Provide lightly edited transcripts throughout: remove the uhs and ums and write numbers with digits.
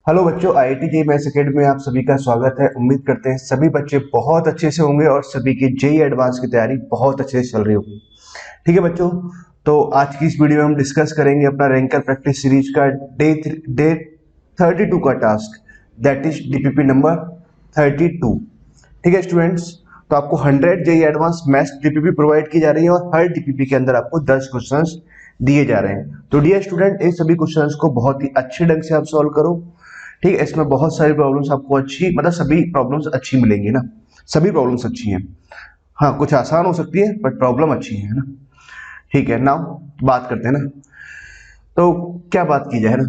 Hello बच्चों, IIT JEE maths academy में आप सभी का स्वागत है। उम्मीद करते हैं सभी बच्चे बहुत अच्छे से होंगे और सभी की जेईई एडवांस की तैयारी बहुत अच्छे से चल रही होगी। ठीक है बच्चों, तो आज की इस वीडियो में हम डिस्कस करेंगे अपना रैंकर प्रैक्टिस सीरीज का डे 32 का task, that is DPP number 32। ठीक है स्टूडेंट्स, तो आपको 100 JEE advance maths DPP provide की जा रही है और हर डीपीपी के अंदर आपको 10 क्वेश्चंस दिए जा रहे हैं। तो डियर स्टूडेंट, इन सभी क्वेश्चंस को बहुत ही अच्छे ढंग से आप सॉल्व करो। ठीक है, इसमें बहुत सारी प्रॉब्लम्स आपको अच्छी, मतलब सभी प्रॉब्लम्स अच्छी मिलेंगी ना, सभी प्रॉब्लम्स अच्छी हैं। हाँ, कुछ आसान हो सकती है बट प्रॉब्लम अच्छी है ना। ठीक है, नाउ बात करते हैं ना, तो क्या बात की जाए ना।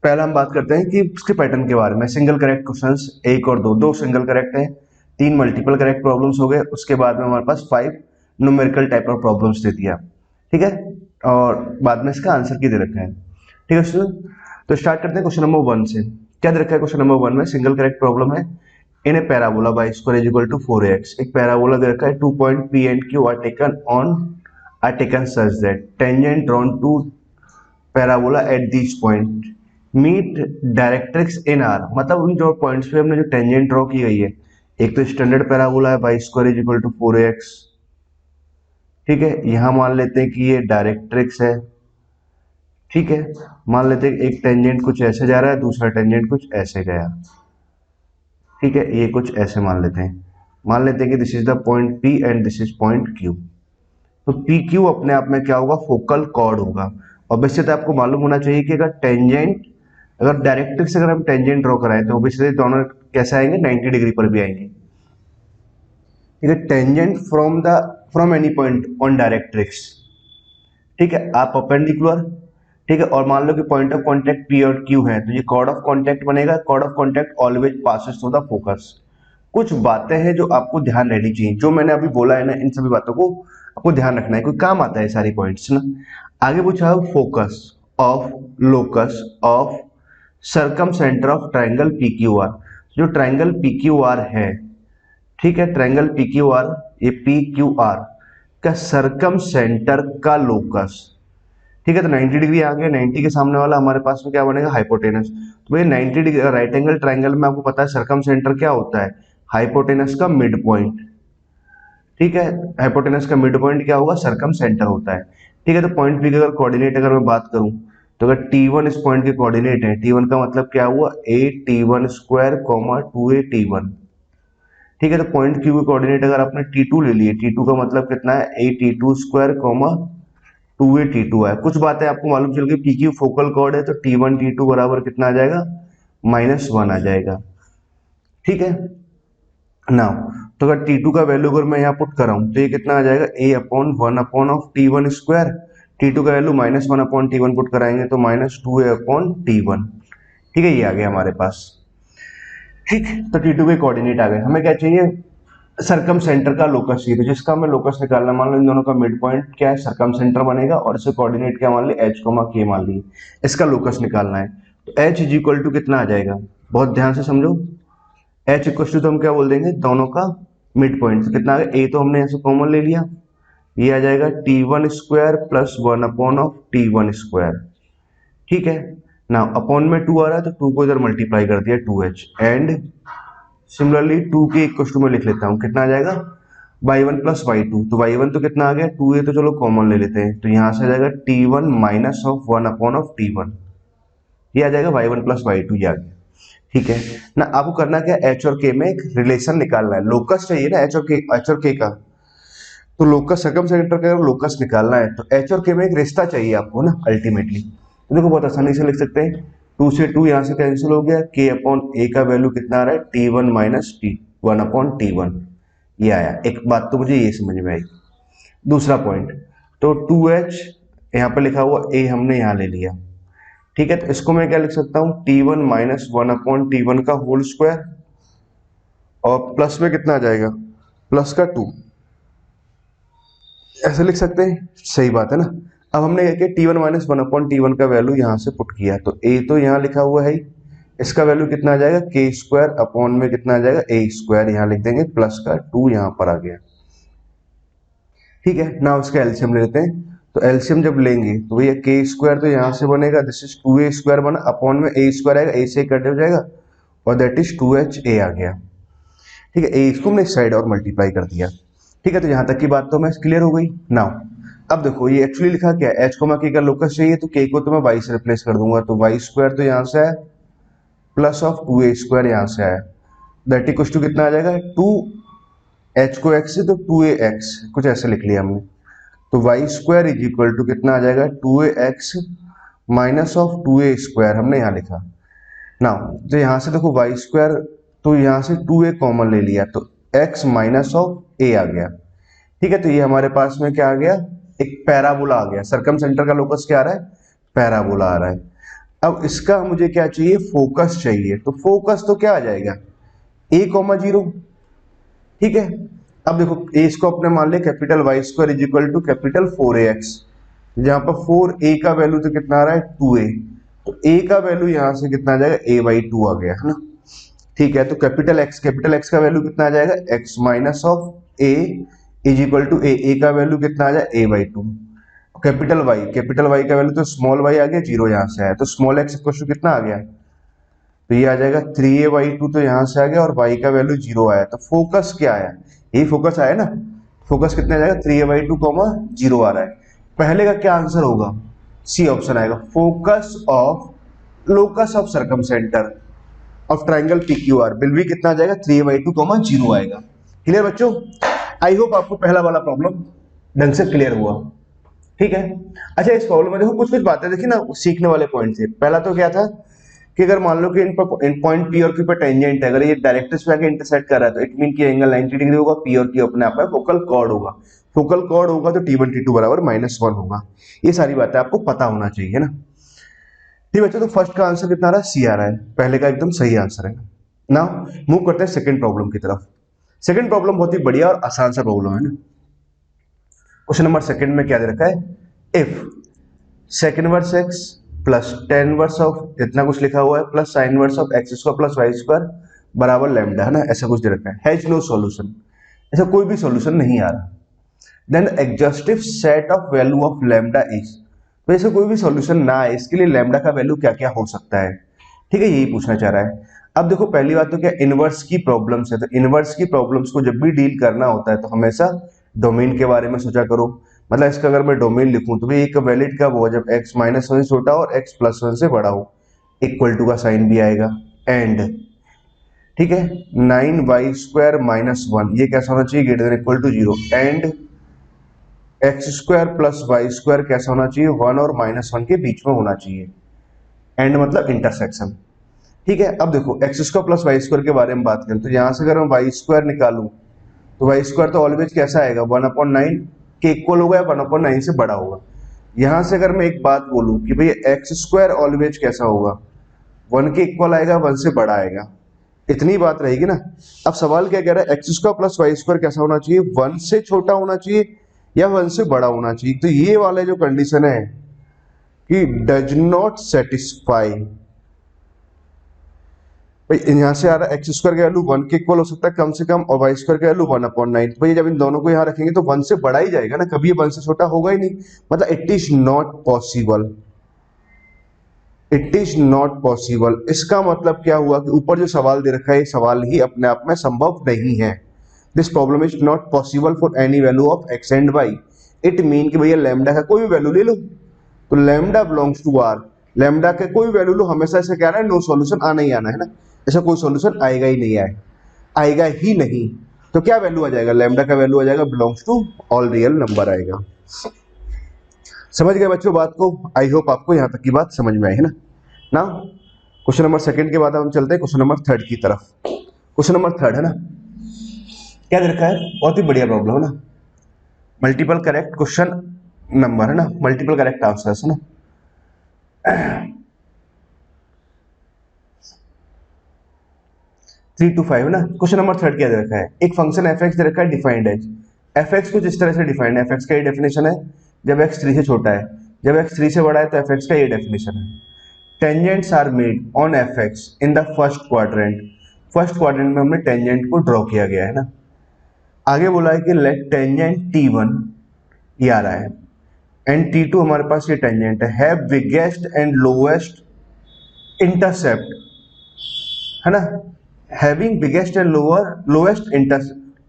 पहला हम बात करते हैं कि उसके पैटर्न के बारे में। सिंगल करेक्ट क्वेश्चंस एक और दो, दो सिंगल करेक्ट है, तीन मल्टीपल करेक्ट प्रॉब्लम्स हो गए। उसके बाद में हमारे पास 5 numerical type of problems they दिया। ठीक है, और बाद में इसका आंसर की दे रखा है। ठीक है स्टूडेंट, तो स्टार्ट करते हैं क्वेश्चन नंबर 1 से। क्या दे रखा है क्वेश्चन नंबर 1 में? सिंगल करेक्ट प्रॉब्लम है। In a parabola y square is equal to 4x। एक पैराबोला दे रखा है, 2 point P and Q are taken such that tangent drawn to parabola at this point meet directrix in R. मतलब उन जो points पे हमने जो टेंजेंट ड्रॉ की गई है, एक तो स्टैंडर्ड पैराबोला है y square is equal to 4x। ठीक है, यहां मान लेते हैं कि ये डायरेक्ट्रिक्स है। ठीक है, मान लेते हैं एक टेंजेंट कुछ ऐसे जा रहा है, दूसरा टेंजेंट कुछ ऐसे गया। ठीक है, ये कुछ ऐसे मान लेते हैं। मान लेते हैं कि this is the point P and this is point Q। तो पी क्यू अपने आप में क्या होगा? फोकल कॉर्ड होगा। ऑब्वियसली आपको मालूम होना चाहिए कि अगर टेंजेंट, अगर डायरेक्ट्रिक्स से अगर हम टेंजेंट ड्रॉ कराएं तो ऑब्वियसली दोनों कैसे आएंगे? 90 डिग्री पर भी आएंगे। ठीक है, tangent from any point on directrix. ठीक है, आप परपेंडिकुलर। ठीक है, और मान लो कि पॉइंट ऑफ कांटेक्ट पी और क्यू है, तो ये कॉर्ड ऑफ कांटेक्ट बनेगा। Chord of contact always passes through the focus. कुछ बातें हैं जो आपको ध्यान रहनी चाहिए, जो मैंने अभी बोला है ना, इन सभी बातों को आपको ध्यान रखना है, कोई काम आता है सारी पॉइंट्स ना। आगे पूछा है focus of locus of circumcentre of triangle P Q R. जो ट्राइंगल पी क्यू आर है, ठीक है, ट्राइंगल पी क्यू आर, ये पी क्यू आर का सरकम सेंटर का लोकस। ठीक है, तो 90 डिग्री आ गया, 90 के सामने वाला हमारे पास में क्या बनेगा? हाइपोटेनस। तो भाई 90 डिग्री राइट एंगल ट्राइंगल में आपको पता है सरकम सेंटर क्या होता है? हाइपोटेनस का मिड पॉइंट। ठीक है, हाइपोटेनस का मिड पॉइंट क्या होगा? सरकम सेंटर होता है। ठीक है, तो पॉइंट पी का अगर कोऑर्डिनेट अगर मैं बात करूं, तो अगर T1 इस पॉइंट के कोऑर्डिनेट है, T1 का मतलब क्या हुआ? ए T1 square comma 2a T1। ठीक है, तो पॉइंट क्यू के कोऑर्डिनेट अगर आपने T2 ले लिए, T2 का मतलब कितना है? ए T2 square comma 2a T2 है। कुछ बातें आपको मालूम चल गई, पी क्यू फोकल कॉर्ड है, तो T1 T2 बराबर कितना आ जाएगा? -1 आ जाएगा। ठीक है, नाउ तो अगर T2 का वैल्यू अगर मैं यहाँ पुट कर रहा हूँ तो ये कितना आ जाएगा? a upon 1 upon of T1 square. T2 का वैल्यू -1 अपॉन T1 पुट कराएंगे तो -2a अपॉन T1। ठीक है, ये आ गया हमारे पास। ठीक, तो T2 के कोऑर्डिनेट आ गए। हमें क्या चाहिए? सरकम सेंटर का लोकस चाहिए। तो जिसका हमें लोकस निकालना, मान लो इन दोनों का मिड पॉइंट क्या है? सरकम सेंटर बनेगा, और इसे कोऑर्डिनेट क्या मान लिया? h, k मान लिए। इसका लोकस निकालना है, तो h इज इक्वल टू कितना आ जाएगा? बहुत ध्यान से समझो। h इक्वल टू तो हम क्या बोल देंगे? दोनों का मिड पॉइंट। तो कितना आ गया? a तो हमने ऐसे कॉमन ले लिया, ये आ जाएगा T1 square plus 1 upon of T1 square. ठीक है ना, अपॉन में 2 आ रहा है तो 2 को इधर मल्टीप्लाई कर दिया 2h, एंड सिमिलरली 2 के इक्वल टू में लिख लेता हूँ, कितना आ जाएगा? y1 plus y2। तो y1 तो कितना आ गया? 2a, तो चलो कॉमन ले लेते हैं, तो यहाँ से आ जाएगा T1 minus of 1 upon of T1। ये आ जाएगा y1 प्लस y2, ये आ गया। ठीक है ना, आपको करना क्या? h और k में एक रिलेशन निकालना है। लोकस चाहिए ना h और k का, तो लोकस सर्कम सेंटर का लोकस निकालना है, तो h और k में एक रिश्ता चाहिए आपको ना अल्टीमेटली। तो देखो बहुत आसानी से लिख सकते हैं, 2 से 2 यहाँ से कैंसिल हो गया, k अपॉन a का वैल्यू कितना आ रहा है? T1 minus T1 upon T1। ये आया। एक बात तो मुझे ये समझ में आई। दूसरा पॉइंट, तो 2h यहाँ पर लिखा हुआ, a हमने यहाँ ले लिया। ठीक है, तो इसको मैं क्या लिख सकता हूँ? T1 माइनस 1 अपॉन T1 का होल स्क्वायर, और प्लस में कितना आ जाएगा? प्लस का 2। ऐसे लिख सकते हैं, सही बात है ना। अब हमने क्या किया? T1 माइनस 1 अपॉन T1 का वैल्यू यहाँ से पुट किया, तो a तो यहाँ लिखा हुआ है ही, इसका वैल्यू कितना आ जाएगा? k स्क्वायर अपॉन में कितना आ जाएगा? a स्क्वायर, यहाँ लिख देंगे, प्लस का 2 यहाँ पर आ गया। ठीक है ना, उसका एलसीएम ले लेते हैं, तो एलसीएम जब लेंगे तो भैया के स्क्वायर तो यहाँ से बनेगा, दिस इज 2a स्क्वायर बना, अपॉन में a स्क्वायर आएगा, a से कट हो जाएगा और दैट इज 2ha आ गया। ठीक है, a इसको हमने इस साइड और मल्टीप्लाई कर दिया। ठीक है, तो यहाँ तक की बात तो मैं क्लियर हो गई। नाउ अब देखो ये एक्चुअली लिखा क्या है, h को का लोकस चाहिए तो k को तो मैं y से रिप्लेस कर दूंगा, तो y स्क्वायर तो यहाँ से है प्लस ऑफ 2a स्क्वायर यहाँ से आया, दैट इक्वल टू कितना आ जाएगा, 2h को x से तो 2ax, कुछ ऐसे लिख लिया हमने। तो y square is equal to कितना आ जाएगा, 2ax minus of 2a square हमने यहाँ लिखा। नाउ तो यहाँ से देखो y स्क्वायर, तो यहाँ से 2a कॉमन ले लिया तो x माइनस ऑफ a आ गया। ठीक है, तो ये हमारे पास में क्या आ गया, एक पैराबोला आ गया। सर्कम सेंटर का लोकस क्या आ रहा है, पैराबोला आ रहा है। अब इसका मुझे क्या चाहिए, फोकस चाहिए, तो फोकस तो क्या आ जाएगा, a,0। ठीक है, अब देखो a इसको अपने मान ले capital y square is equal to capital 4ax, जहां पर 4a का वैल्यू तो कितना आ रहा है 2a, तो a का वैल्यू यहां से कितना आ जाएगा a/2 आ गया है ना। ठीक है, तो कैपिटल x का वैल्यू कितना आ जाएगा x minus of a is equal to a का वैल्यू कितना आ जाएगा a/2, कैपिटल y का वैल्यू तो स्मॉल y आ गया, 0 यहाँ से आया, तो स्मॉल x इक्वल टू कितना आ गया, तो ये आ जाएगा 3a/2, तो यहाँ से आ गया और y का वैल्यू 0 आया, तो फोकस क्या आया, यही फोकस आया ना। फोकस कितना आ जाएगा 3a/2 0 आ रहा है। पहले का क्या आंसर होगा, सी ऑप्शन आएगा, focus of locus of circum centre of triangle PQR will be कितना आ जाएगा 3a/2 0 आएगा। क्लियर बच्चों, आई होप आपको पहला वाला प्रॉब्लम ढंग से क्लियर हुआ। ठीक है, अच्छा इस प्रॉब्लम में देखो कुछ कुछ बातें देखी ना सीखने वाले पॉइंट से। पहला तो क्या था कि अगर मान लो कि इन पॉइंट P और Q पर टेंजेंट है, अगर ये डायरेक्ट्रिक्स में आके इंटरसेक्ट कर रहा है तो इट मीन कि एंगल 90 डिग्री होगा, P और Q अपने आप में फोकल कॉर्ड होगा, फोकल कॉर्ड होगा तो T1 T2 बराबर -1 होगा। ये सारी बातें आपको पता होना चाहिए ना। ठीक बच्चों, तो फर्स्ट का आंसर कितना आ रहा है, सी आ रहा है, पहले का एकदम सही आंसर है। नाउ मूव करते हैं सेकंड प्रॉब्लम की तरफ। सेकंड प्रॉब्लम बहुत ही बढ़िया और आसान सा प्रॉब्लम है ना। क्वेश्चन नंबर सेकंड में क्या दे रखा है, if sec inverse x plus tan inverse of इतना कुछ लिखा हुआ है plus sin inverse of x square plus y square बराबर लैम्डा है ना, ऐसा कुछ दे रखा है। हैज नो सॉल्यूशन, ऐसा कोई भी सॉल्यूशन नहीं आ रहा। Then exhaustive set of value of lambda is, तो ऐसे कोई भी सॉल्यूशन ना आए इसके लिए लैम्डा का वैल्यू क्या क्या हो सकता है। ठीक है, यही पूछना चाह रहा है। अब देखो पहली बात तो क्या, इनवर्स की प्रॉब्लम्स है, तो इनवर्स की प्रॉब्लम्स को जब भी डील करना होता है तो हमेशा डोमेन के बारे में सोचा करो। मतलब इसका अगर मैं डोमेन लिखूं तो भाई एक वैलिड कब हो, जब x -1 से छोटा और x +1 से बड़ा हो, इक्वल टू का साइन भी आएगा, एंड ठीक है 9y स्क्वायर -1 ये कैसा होना चाहिए, greater than equal to 0, and x square plus y square कैसा होना चाहिए, 1 और -1 के बीच में होना चाहिए। एंड मतलब इंटरसेक्शन। ठीक है, अब देखो x square plus y square के बारे में बात करें तो यहां से अगर मैं वाई स्क्वायर निकालूं तो वाई स्क्वायर तो ऑलवेज कैसा आएगा 1/9 के इक्वल होगा या 1/9 से बड़ा होगा। यहां से अगर मैं एक बात बोलूं कि भैया एक्स स्क्वायर ऑलवेज कैसा होगा, 1 के इक्वल आएगा, 1 से बड़ा आएगा, इतनी बात रहेगी ना। अब सवाल क्या कह रहा है, x square plus y square कैसा होना चाहिए, 1 से छोटा होना चाहिए या 1 से बड़ा होना चाहिए। तो ये वाले जो कंडीशन है कि डज नॉट सेटिस्फाई, भाई यहाँ से आ रहा है एक्स स्क्वायर का वैल्यू 1 के इक्वल हो सकता है कम से कम, और वाई स्क्वायर का वैल्यू 1/9, भाई जब इन दोनों को यहाँ रखेंगे तो 1 से बड़ा ही जाएगा ना, कभी ये 1 से छोटा होगा ही नहीं। मतलब it is not possible, it is not possible. इसका मतलब क्या हुआ कि ऊपर जो सवाल दे रखा है ये सवाल ही अपने आप में संभव नहीं है। This problem is not possible for any value of x and y. It mean कि भैया लैम्डा का कोई भी वैल्यू ले लो, तो lambda belongs to R, lambda के कोई वैल्यू लो, हमेशा ऐसे क्या है नो सॉल्यूशन आना ही आना है ना, ऐसा कोई सॉल्यूशन आएगा ही नहीं, आएगा ही नहीं। तो क्या वैल्यू आ जाएगा, लैम्डा का वैल्यू आ जाएगा belongs to all real number आएगा। समझ गए बच्चों बात को, आई होप आपको यहाँ तक की बात समझ में आई है ना। ना क्वेश्चन नंबर सेकंड के बाद हम चलते हैं क्वेश्चन नंबर थर्ड की तरफ। क्वेश्चन नंबर थर्ड है ना, क्या दे रखा है, बहुत ही बढ़िया प्रॉब्लम है ना, मल्टीपल करेक्ट क्वेश्चन नंबर है ना, मल्टीपल करेक्ट आंसर्स है ना। 3 to 5 ना। क्वेश्चन नंबर थर्ड क्या दे रखा है, एक फंक्शन एफ एक्स दे रखा है डिफाइंड एज, एफ एक्स कुछ इस तरह से डिफाइंड है, एफ एक्स का ये डेफिनेशन है जब एक्स 3 से छोटा है, जब एक्स 3 से बड़ा है तो एफ एक्स का ये डेफिनेशन है। Tangents are made on f x in the first quadrant, first quadrant में हमने टेंजेंट को ड्रॉ किया गया है ना। आगे बोला है कि लेट टेंजेंट T1 ये आ रहा है, एंड T2 हमारे पास ये टेंजेंट है बिगेस्ट एंड लोएस्ट इंटरसेप्ट, है ना, having biggest and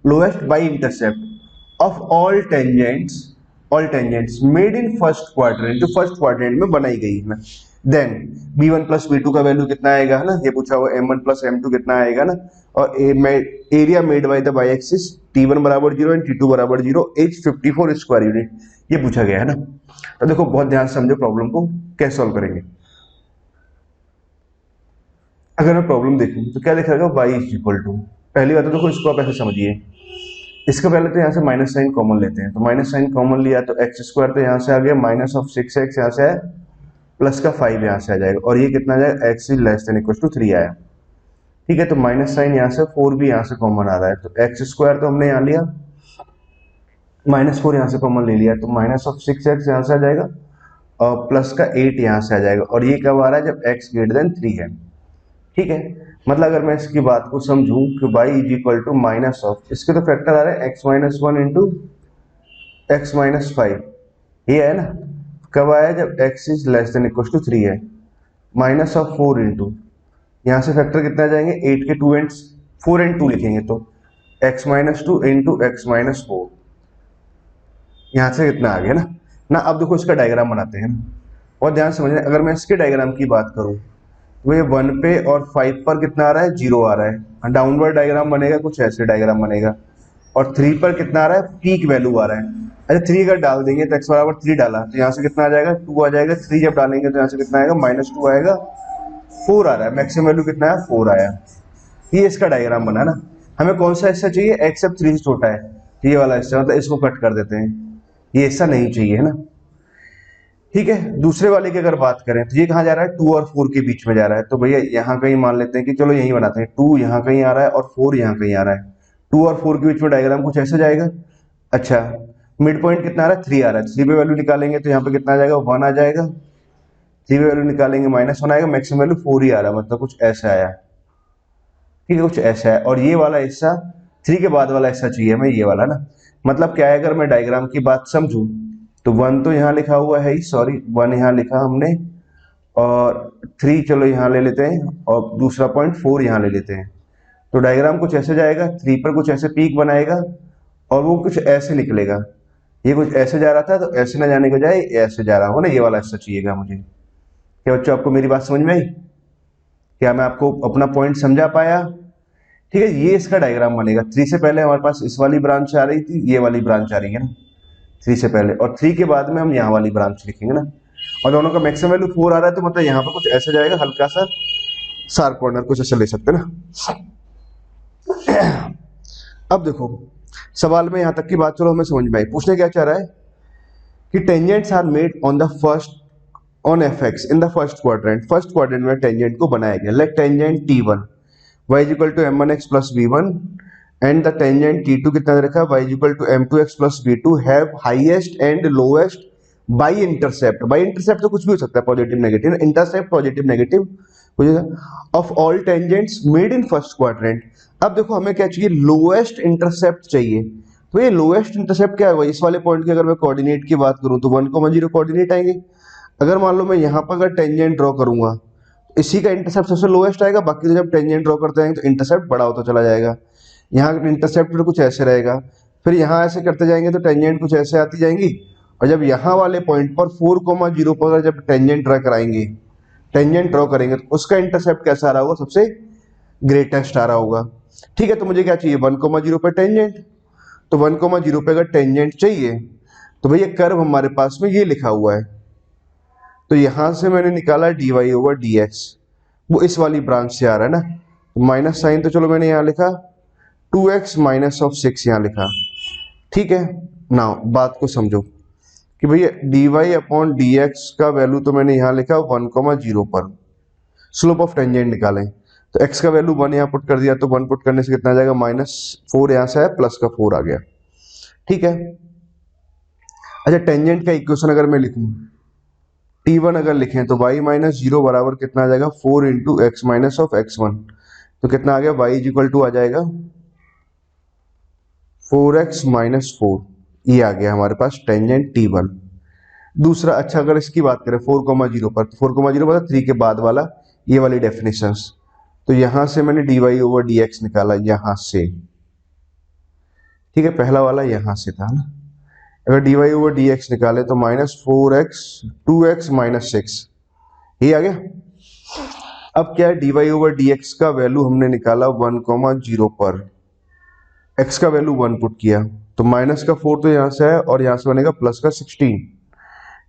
lowest y intercept of all tangents made in first quadrant, जो फर्स्ट क्वाड्रेंट में बनाई गई है ना। देन b1 प्लस b2 का वैल्यू कितना आएगा, है ना, ये पूछा हुआ m1 प्लस m2 कितना आएगा ना, और area made by the by axis t1 बराबर 0 एंड t2 बराबर 0 एज 54 स्क्वायर यूनिट, ये पूछा गया है ना। तो देखो बहुत ध्यान से समझो प्रॉब्लम को कैसे सॉल्व करेंगे। अगर मैं प्रॉब्लम देखूं तो क्या दिखाएगा, y इज इक्वल टू, पहली बात तो देखो इसको आप ऐसे समझिए, इसका पहले तो यहाँ से माइनस साइन कॉमन लेते हैं, तो माइनस साइन कॉमन लिया तो एक्स स्क्वायर तो यहाँ से आ गया, माइनस ऑफ 6x यहाँ से है, प्लस का 5 यहाँ से आ जाएगा, और ये कितना आ जाएगा, x is less than equal to 3 आया। ठीक है, तो माइनस साइन यहाँ से 4 भी यहाँ से कॉमन आ रहा है, तो एक्स स्क्वायर तो हमने यहाँ लिया, -4 यहाँ से कॉमन ले लिया, तो माइनस ऑफ 6x यहाँ से आ जाएगा, और प्लस का 8 यहाँ से आ जाएगा, और ये कब आ रहा है, जब x ग्रेटर देन 3 है। ठीक है, मतलब अगर मैं इसकी बात को समझूं कि y is equal to minus of, इसके तो फैक्टर आ रहा है x minus 1 into x minus 5, ये है ना, कब आया, जब x is less than equal to 3 है, माइनस ऑफ 4 इंटू, यहाँ से फैक्टर कितना आ जाएंगे, 8 के 2 एंड्स, 4 एंड 2 लिखेंगे तो x minus 2 into x minus 4, यहाँ से कितना आ गया ना। अब देखो इसका डायग्राम बनाते हैं ना, और ध्यान समझना, अगर मैं इसके डायग्राम की बात करूं तो ये 1 पे और 5 पर कितना आ रहा है, 0 आ रहा है, डाउनवर्ड डायग्राम बनेगा, कुछ ऐसे डायग्राम बनेगा, और 3 पर कितना आ रहा है, पीक वैल्यू आ रहा है। अच्छा 3 अगर डाल देंगे तो x बराबर 3 डाला तो यहाँ से कितना आ जाएगा, 2 आ जाएगा, 3 जब डालेंगे तो यहाँ से कितना आएगा, -2 आएगा, 4 आ रहा है, मैक्सिमम वैल्यू कितना है, 4 आया। ये इसका डायग्राम बना ना। हमें कौन सा हिस्सा चाहिए, x अब 3 से छोटा है, ये वाला हिस्सा, मतलब इसको कट कर देते हैं, ये हिस्सा नहीं चाहिए, है ना। ठीक है, दूसरे वाले की अगर बात करें तो ये कहाँ जा रहा है, 2 और 4 के बीच में जा रहा है, तो भैया यहाँ कहीं मान लेते हैं कि चलो यही बनाते हैं, 2 यहाँ कहीं आ रहा है और 4 यहाँ कहीं आ रहा है, 2 और 4 के बीच में डायग्राम कुछ ऐसे जाएगा। अच्छा मिड पॉइंट कितना आ रहा है, 3 आ रहा है, 3 पे वैल्यू निकालेंगे तो यहाँ पे कितना आ जाएगा, 1 आ जाएगा, 3 पे वैल्यू निकालेंगे -1 आएगा, मैक्सिमम वैल्यू 4 ही आ रहा है, मतलब कुछ ऐसा आया। ठीक है, कुछ ऐसा है, और ये वाला हिस्सा 3 के बाद वाला हिस्सा चाहिए हमें, ये वाला ना। मतलब क्या है, अगर मैं डायग्राम की बात समझूं तो 1 तो यहाँ लिखा हुआ है ही, सॉरी 1 यहाँ लिखा हमने, और 3 चलो यहाँ ले लेते हैं, और दूसरा पॉइंट 4 यहाँ ले लेते हैं। तो डायग्राम कुछ ऐसे जाएगा, 3 पर कुछ ऐसे पीक बनाएगा, और वो कुछ ऐसे निकलेगा, ये कुछ ऐसे जा रहा था तो ऐसे ना जाने के बजाय ऐसे जा रहा हो ना, ये वाला हिस्सा चाहिएगा मुझे। क्या बच्चों आपको मेरी बात समझ में आई, क्या मैं आपको अपना पॉइंट समझा पाया। ठीक है, ये इसका डायग्राम बनेगा। 3 से पहले हमारे पास इस वाली ब्रांच आ रही थी, ये वाली ब्रांच आ रही है ना 3 से पहले, और 3 के बाद में हम यहाँ वाली ब्रांच लिखेंगे ना, और दोनों का मैक्सिमम वैल्यू 4 आ रहा है, तो मतलब यहाँ पर कुछ ऐसे जाएगा, हल्का सा शार्प कॉर्नर कुछ ऐसे ले सकते हैं ना। अब देखो सवाल में यहाँ तक की बात चलो हमें समझ में आई, पूछने क्या चाह रहा है कि tangents are made on the first on fx in the first quadrant में टेंजेंट को बनाया गया, let tangent t1 y is equal to m1x plus v1 and the tangent t2 कितना दे रखा है, y is equal to m2x plus v2 have highest and lowest y intercept, y intercept तो कुछ भी हो सकता है, positive negative, intercept positive negative of all tangents made in first quadrant. अब देखो हमें क्या चाहिए, लोएस्ट इंटरसेप्ट चाहिए, तो ये लोएस्ट इंटरसेप्ट क्या है, इस वाले पॉइंट की अगर मैं कोऑर्डिनेट की बात करूं तो 1,0 कोऑर्डिनेट आएंगे। अगर मान लो मैं यहाँ पर अगर टेंजेंट ड्रॉ करूंगा, इसी का इंटरसेप्ट सबसे लोएस्ट आएगा, बाकी तो जब टेंजेंट ड्रॉ करते हैं तो इंटरसेप्ट बड़ा होता चला जाएगा। यहाँ इंटरसेप्ट कुछ ऐसे रहेगा, फिर यहाँ ऐसे करते जाएंगे तो टेंजेंट कुछ ऐसे आती जाएंगी, और जब यहाँ वाले पॉइंट पर 4,0 पर जब टेंजेंट ड्रॉ करेंगे तो उसका इंटरसेप्ट कैसा आ रहा होगा, सबसे ग्रेटेस्ट आ रहा होगा। ठीक है, तो मुझे क्या चाहिए, 1,0 पे टेंजेंट, तो 1,0 पे अगर टेंजेंट चाहिए तो भैया कर्व हमारे पास में ये लिखा हुआ है, तो यहां से मैंने निकाला dy ओवर dx, वो इस वाली ब्रांच से आ रहा है ना, माइनस साइन तो चलो मैंने यहाँ लिखा 2x माइनस ऑफ 6 यहाँ लिखा। ठीक है, नाउ बात को समझो कि भैया dy अपॉन dx का वैल्यू तो मैंने यहाँ लिखा 1,0 पर, स्लोप ऑफ टेंजेंट निकालें तो x का वैल्यू 1 यहाँ पुट कर दिया, तो 1 पुट करने से कितना आ जाएगा, -4 यहाँ से है, प्लस का 4 आ गया। ठीक है, अच्छा टेंजेंट का इक्वेशन अगर मैं लिखूं t1 अगर लिखें तो y माइनस 0 बराबर कितना आ जाएगा, 4 into x minus of x1, तो कितना आ गया, y इज इक्वल टू आ जाएगा 4x माइनस 4, ये आ गया हमारे पास टेंजेंट t1। दूसरा, अच्छा अगर इसकी बात करें 4,0 पर, 4,0 मतलब 3 के बाद वाला ये वाली डेफिनेशंस, तो यहां से मैंने dy/dx निकाला यहां से, ठीक है, पहला वाला यहां से था ना। अगर dy/dx निकाले तो -4x 2x -6, ये आ गया। अब क्या है, dy/dx का वैल्यू हमने निकाला 1,0 पर, x का वैल्यू 1 पुट किया, तो माइनस का 4 तो यहां से है और यहां से बनेगा प्लस का 16,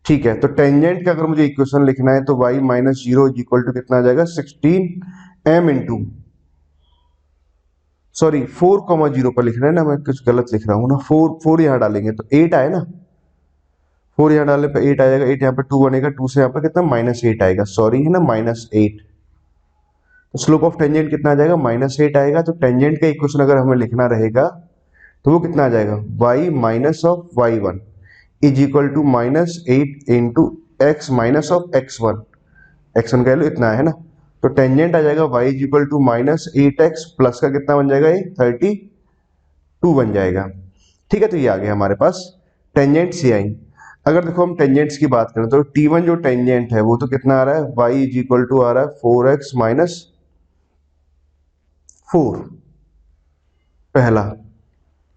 ठीक है। तो टेंजेंट का अगर मुझे इक्वेशन लिखना है तो y -0 इज इक्वल टू कितना आ जाएगा 16m इंटू, सॉरी 4,0 पर लिखना है ना, मैं कुछ गलत लिख रहा हूँ ना, 4 यहाँ डालेंगे तो 8 आए ना, 4 यहाँ डालने पे 8 आ जाएगा, 8 यहाँ पे 2 बनेगा, 2 से यहाँ पे कितना -8 आएगा, सॉरी है ना -8, तो स्लोप ऑफ टेंजेंट कितना आ जाएगा -8 आएगा। तो टेंजेंट का इक्वेशन अगर हमें लिखना रहेगा तो वो कितना आ जाएगा, y minus of y1 is equal to -8 into x minus of x1, x1 का वैल्यू इतना है ना, तो टेंजेंट आ जाएगा y is equal to -8x plus का कितना बन जाएगा, ये 32 बन जाएगा, ठीक है। तो ये आ गया हमारे पास टेंजेंट सी आई। अगर देखो हम टेंजेंट्स की बात करें तो T1 जो टेंजेंट है वो तो कितना आ रहा है, y इज इक्वल टू आ रहा है 4x माइनस 4, पहला।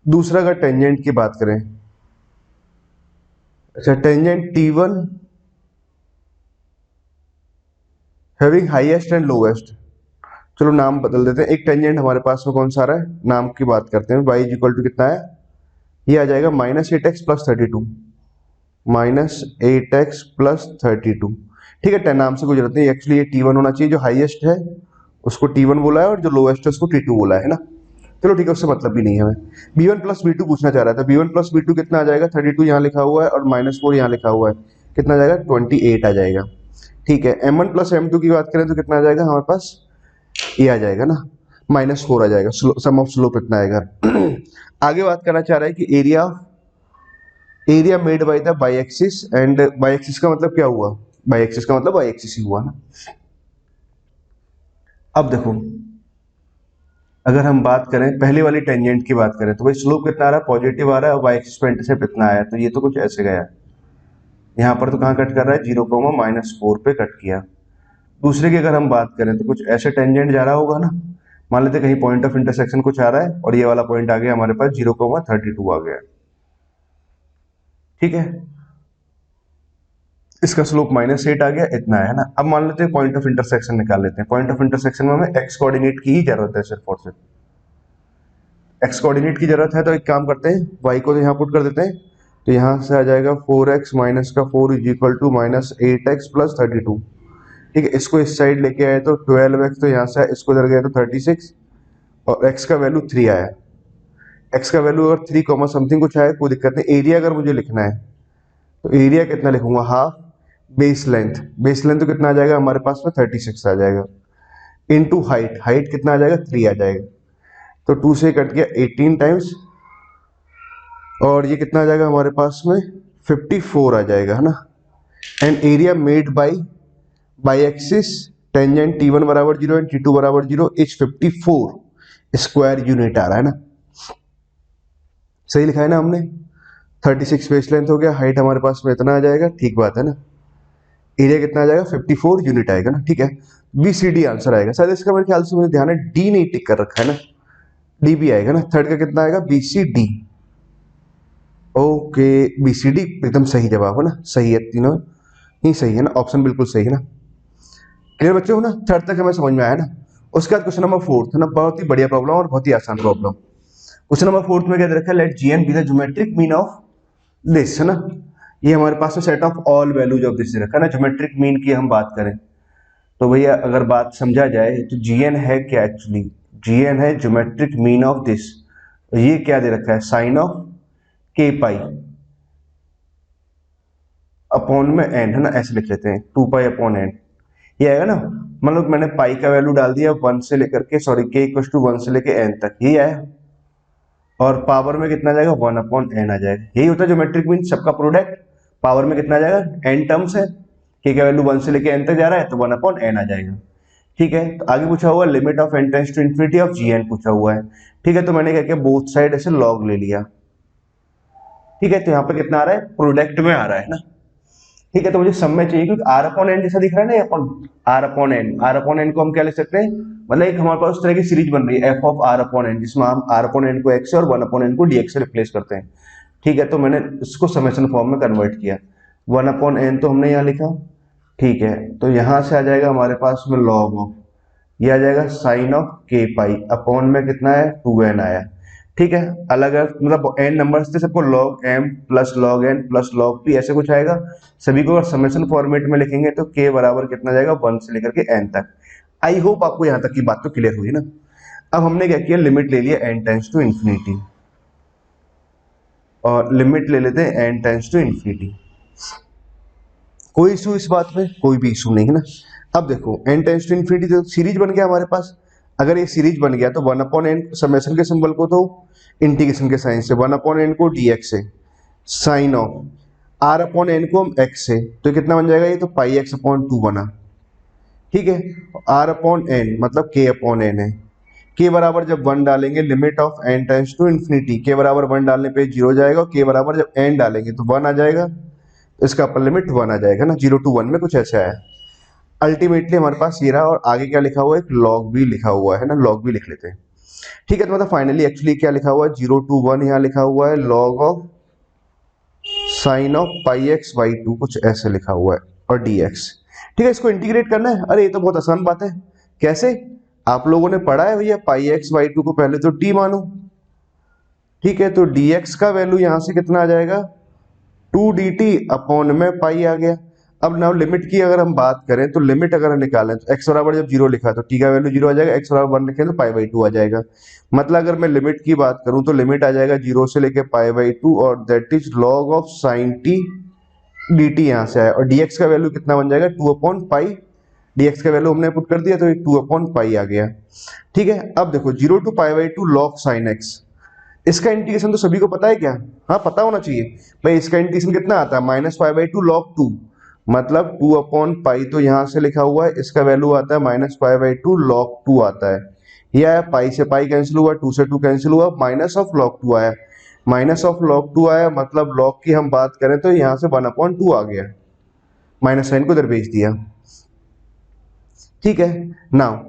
दूसरा अगर टेंजेंट की बात करें, अच्छा tangent T1 having highest and lowest, चलो नाम बदल देते हैं। एक टेंजेंट हमारे पास में कौन सा आ रहा है, नाम की बात करते हैं, y इज इक्वल टू कितना है, ये आ जाएगा -8x प्लस 32, -8x प्लस 32, ठीक है। नाम से कोई जरूरत नहीं, एक्चुअली ये T1 होना चाहिए, जो हाईएस्ट है उसको T1 बोला है और जो लोएस्ट है उसको T2 बोला है ना, चलो ठीक है, उससे मतलब भी नहीं है। हमें B1 प्लस B2 पूछना चाह रहा था, B1 प्लस B2 कितना आ जाएगा, 32 यहाँ लिखा हुआ है और -4 यहाँ लिखा हुआ है, कितना आ जाएगा 28 आ जाएगा, ठीक है। M1 प्लस M2 की बात करें तो कितना आ जाएगा हमारे पास, ये आ जाएगा ना -4 आ जाएगा, सम ऑफ स्लोप इतना आएगा। आगे बात करना चाह रहा है कि area made by the by axis, and by axis का मतलब क्या हुआ, बाई एक्सिस का मतलब बाई एक्सिस ही हुआ ना। अब देखो अगर हम बात करें पहले वाली टेंजेंट की बात करें तो भाई स्लोप कितना आ रहा है, पॉजिटिव आ रहा है, और बाई एक्सिस पे इंटरसेप्ट इतना आया, तो ये तो कुछ ऐसे गया, यहाँ पर तो कहाँ कट कर रहा है, 0, -4 पे कट किया। दूसरे की अगर हम बात करें तो कुछ ऐसे टेंजेंट जा रहा होगा ना, मान लेते कहीं पॉइंट ऑफ इंटरसेक्शन कुछ आ रहा है और ये वाला पॉइंट आ गया हमारे पास 0,32 आ गया, ठीक है। इसका स्लोप -8 आ गया, इतना है ना। अब मान लेते हैं पॉइंट ऑफ इंटरसेक्शन निकाल लेते हैं, पॉइंट ऑफ इंटरसेक्शन में हमें एक्स कोऑर्डिनेट की ही जरूरत है, सिर्फ और सिर्फ एक्स कोऑर्डिनेट की जरूरत है। तो एक काम करते हैं, वाई को तो यहाँ पुट कर देते हैं, तो यहाँ से आ जाएगा 4x माइनस का 4 is equal to -8x plus 32, ठीक है। इसको इस साइड लेके आए तो 12x, तो यहाँ से इसको इधर गया तो 36, और x का वैल्यू 3 आया। x का वैल्यू अगर 3 कॉमा समथिंग कुछ आया कोई दिक्कत नहीं। एरिया अगर मुझे लिखना है तो एरिया कितना लिखूंगा, half base length, base length तो कितना आ जाएगा हमारे पास में 36 आ जाएगा, इनटू हाइट, हाइट कितना आ जाएगा 3 आ जाएगा, तो 2 से कट गया 18 टाइम्स, और ये कितना आ जाएगा हमारे पास में 54 आ जाएगा, है ना। And area made by axis tangent T1 बराबर 0 एंड T2 बराबर 0 इज 54 स्क्वायर यूनिट आ रहा है ना, सही लिखा है ना हमने। 36 बेस लेंथ हो गया, हाइट हमारे पास में इतना आ जाएगा, ठीक बात है ना। एरिया कितना आ जाएगा 54 यूनिट आएगा ना, ठीक है। BCD आंसर आएगा शायद इसका, मेरे ख्याल से मुझे ध्यान है डी नहीं टिक कर रखा है ना, डी भी आएगा ना। थर्ड का कितना आएगा BCD, ओके BCD एकदम सही जवाब है ना, सही है, तीनों ही सही है ना, ऑप्शन बिल्कुल सही है ना। क्लियर बच्चे हो ना, थर्ड तक हमें समझ में आया ना। उसके बाद क्वेश्चन नंबर 4 है ना, बहुत ही बढ़िया प्रॉब्लम और बहुत ही आसान प्रॉब्लम। क्वेश्चन नंबर 4 में क्या दे रखा है, let GN be the geometric mean of this, है ना। ये हमारे पास में set of all values of this रखा है ना। ज्योमेट्रिक मीन की हम बात करें तो भैया अगर बात समझा जाए तो GN है क्या, एक्चुअली GN है ज्योमेट्रिक मीन ऑफ दिस, ये क्या दे रखा है, sine of k pi upon में n, है ना, ऐसे लिख लेते हैं 2 पाई अपॉन n, ये आएगा ना। मतलब मैंने पाई का वैल्यू डाल दिया 1 से लेकर के, सॉरी k इक्वल टू 1 से लेकर n तक, यही आया, और पावर में कितना जाएगा 1 अपॉन n आ जाएगा। यही होता है ज्योमेट्रिक मीन, सबका प्रोडक्ट पावर में कितना जाएगा, n टर्म्स है, k का वैल्यू 1 से लेकर n तक जा रहा है तो 1 अपॉन n आ जाएगा, ठीक है। तो आगे पूछा हुआ limit of n tends to infinity of GN पूछा हुआ है, ठीक है। तो मैंने क्या किया, बोथ साइड ऐसे लॉग ले लिया, ठीक है। तो यहाँ पे कितना आ रहा है, प्रोडक्ट में आ रहा है ना, ठीक है, तो मुझे सब में चाहिए क्योंकि आर अपॉन एन जैसा दिख रहा है ना, अपन आर अपॉन एन को हम क्या लिख सकते हैं, मतलब एक हमारे पास उस तरह की सीरीज बन रही है f of r upon n, जिसमें हम आर अपॉन एन को एक्स से और वन अपॉन एन को डीएक्स से रिप्लेस करते हैं। ठीक है, तो मैंने इसको समेशन फॉर्म में कन्वर्ट किया, वन अपॉन एन तो हमने यहाँ लिखा। ठीक है, तो यहाँ से आ जाएगा हमारे पास में लॉग ऑफ, ये आ जाएगा साइन ऑफ के पाई अपॉन में कितना है 2n आया। ठीक है, अलग अलग मतलब n नंबर्स थे, सबको log m plus log n plus log p ऐसे कुछ आएगा। सभी को अगर समेशन फॉर्मेट में लिखेंगे तो k बराबर कितना जाएगा 1 से लेकर के n तक। आई होप आपको यहां तक की बात तो क्लियर हुई ना। अब हमने क्या किया, लिमिट ले लिया n टेंस टू इंफिनिटी, और लिमिट ले लेते हैं n टेंस टू इंफिनिटी। कोई इशू इस बात में, कोई भी इशू नहीं है ना। अब देखो n टेंस टू इंफिनिटी तो सीरीज बन गया हमारे पास। अगर ये सीरीज बन गया तो 1 अपॉन एन समेशन के सिंबल को तो इंटीग्रेशन के साइन से, 1 अपॉन एन को dx से, sine of r upon n को हम x से, तो कितना बन जाएगा ये, तो पाई एक्स अपॉन 2 बना। ठीक है, r अपॉन एन मतलब k अपॉन एन है। k बराबर जब 1 डालेंगे, limit of n tends to infinity, k बराबर 1 डालने पे 0 जाएगा, और k बराबर जब n डालेंगे तो 1 आ जाएगा, इसका अपर लिमिट 1 आ जाएगा ना, 0 to 1 में कुछ ऐसा है। अल्टीमेटली हमारे पास ये रहा, और आगे क्या लिखा हुआ है, एक लॉग भी लिखा हुआ है ना, लॉग भी लिख लेते हैं। ठीक है, तो मतलब फाइनली एक्चुअली क्या लिखा हुआ है, 0 to 1 यहाँ लिखा हुआ है log of sine of pi x by 2 कुछ ऐसे लिखा हुआ है, और dx। ठीक है, इसको इंटीग्रेट करना है। अरे ये तो बहुत आसान बात है। कैसे, आप लोगों ने पढ़ा है भैया, पाई एक्स बाई 2 को पहले तो t मानो। ठीक है, तो dx का वैल्यू यहां से कितना आ जाएगा, 2dt अपॉन में पाई आ गया। अब नाउ लिमिट की अगर हम बात करें तो लिमिट अगर हम निकालें तो x बराबर जब 0 लिखा तो t का वैल्यू 0 आ जाएगा, x बराबर 1 लिखें तो पाई बाई 2 आ जाएगा। मतलब अगर मैं लिमिट की बात करूं तो लिमिट आ जाएगा 0 से लेके पाई बाई 2, और that is log of sine t dt यहां से आया, और dx का वैल्यू कितना बन जाएगा 2 अपॉन पाई, dx का वैल्यू हमने पुट कर दिया तो 2 अपॉन पाई आ गया। ठीक है, अब देखो 0 to pi by 2 log sine x, इसका इंटीग्रेशन तो सभी को पता है क्या, हाँ पता होना चाहिए भाई। इसका इंटीग्रेशन कितना आता है, माइनस पाई बाई 2 लॉग 2, मतलब 2 अपॉन पाई तो यहां से लिखा हुआ है, इसका वैल्यू आता है माइनस पाई बाई 2 लॉग 2 आता है। यह है पाई से पाई कैंसिल हुआ, 2 से 2 कैंसिल हुआ, माइनस ऑफ लॉग 2 आया, माइनस ऑफ लॉग 2 आया, मतलब लॉग की हम बात करें तो यहां से 1 अपॉन 2 आ गया, माइनस साइन को इधर भेज दिया। ठीक है, नाउ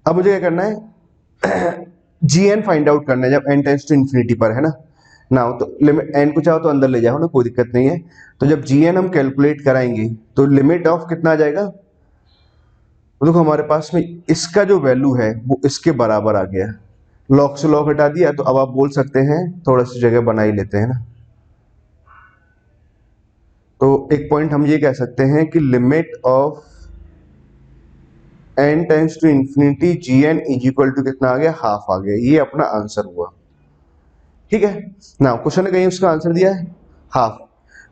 अब मुझे क्या करना है, gn फाइंड आउट करना है जब n टेंस टू इंफिनिटी पर, है ना। नाउ तो लिमिट n को चाहो तो अंदर ले जाओ ना, कोई दिक्कत नहीं है। तो जब gn हम कैलकुलेट कराएंगे तो लिमिट ऑफ कितना आ जाएगा, तो देखो हमारे पास में इसका जो वैल्यू है वो इसके बराबर आ गया, लॉग से लॉग हटा दिया, तो अब आप बोल सकते हैं थोड़ा सी जगह बना ही लेते हैं ना। तो एक पॉइंट हम ये कह सकते हैं कि limit of n tends to infinity gn is equal to कितना आ गया, हाफ आ गया, ये अपना आंसर हुआ। ठीक है, ना क्वेश्चन ने कहीं उसका आंसर दिया है हाफ।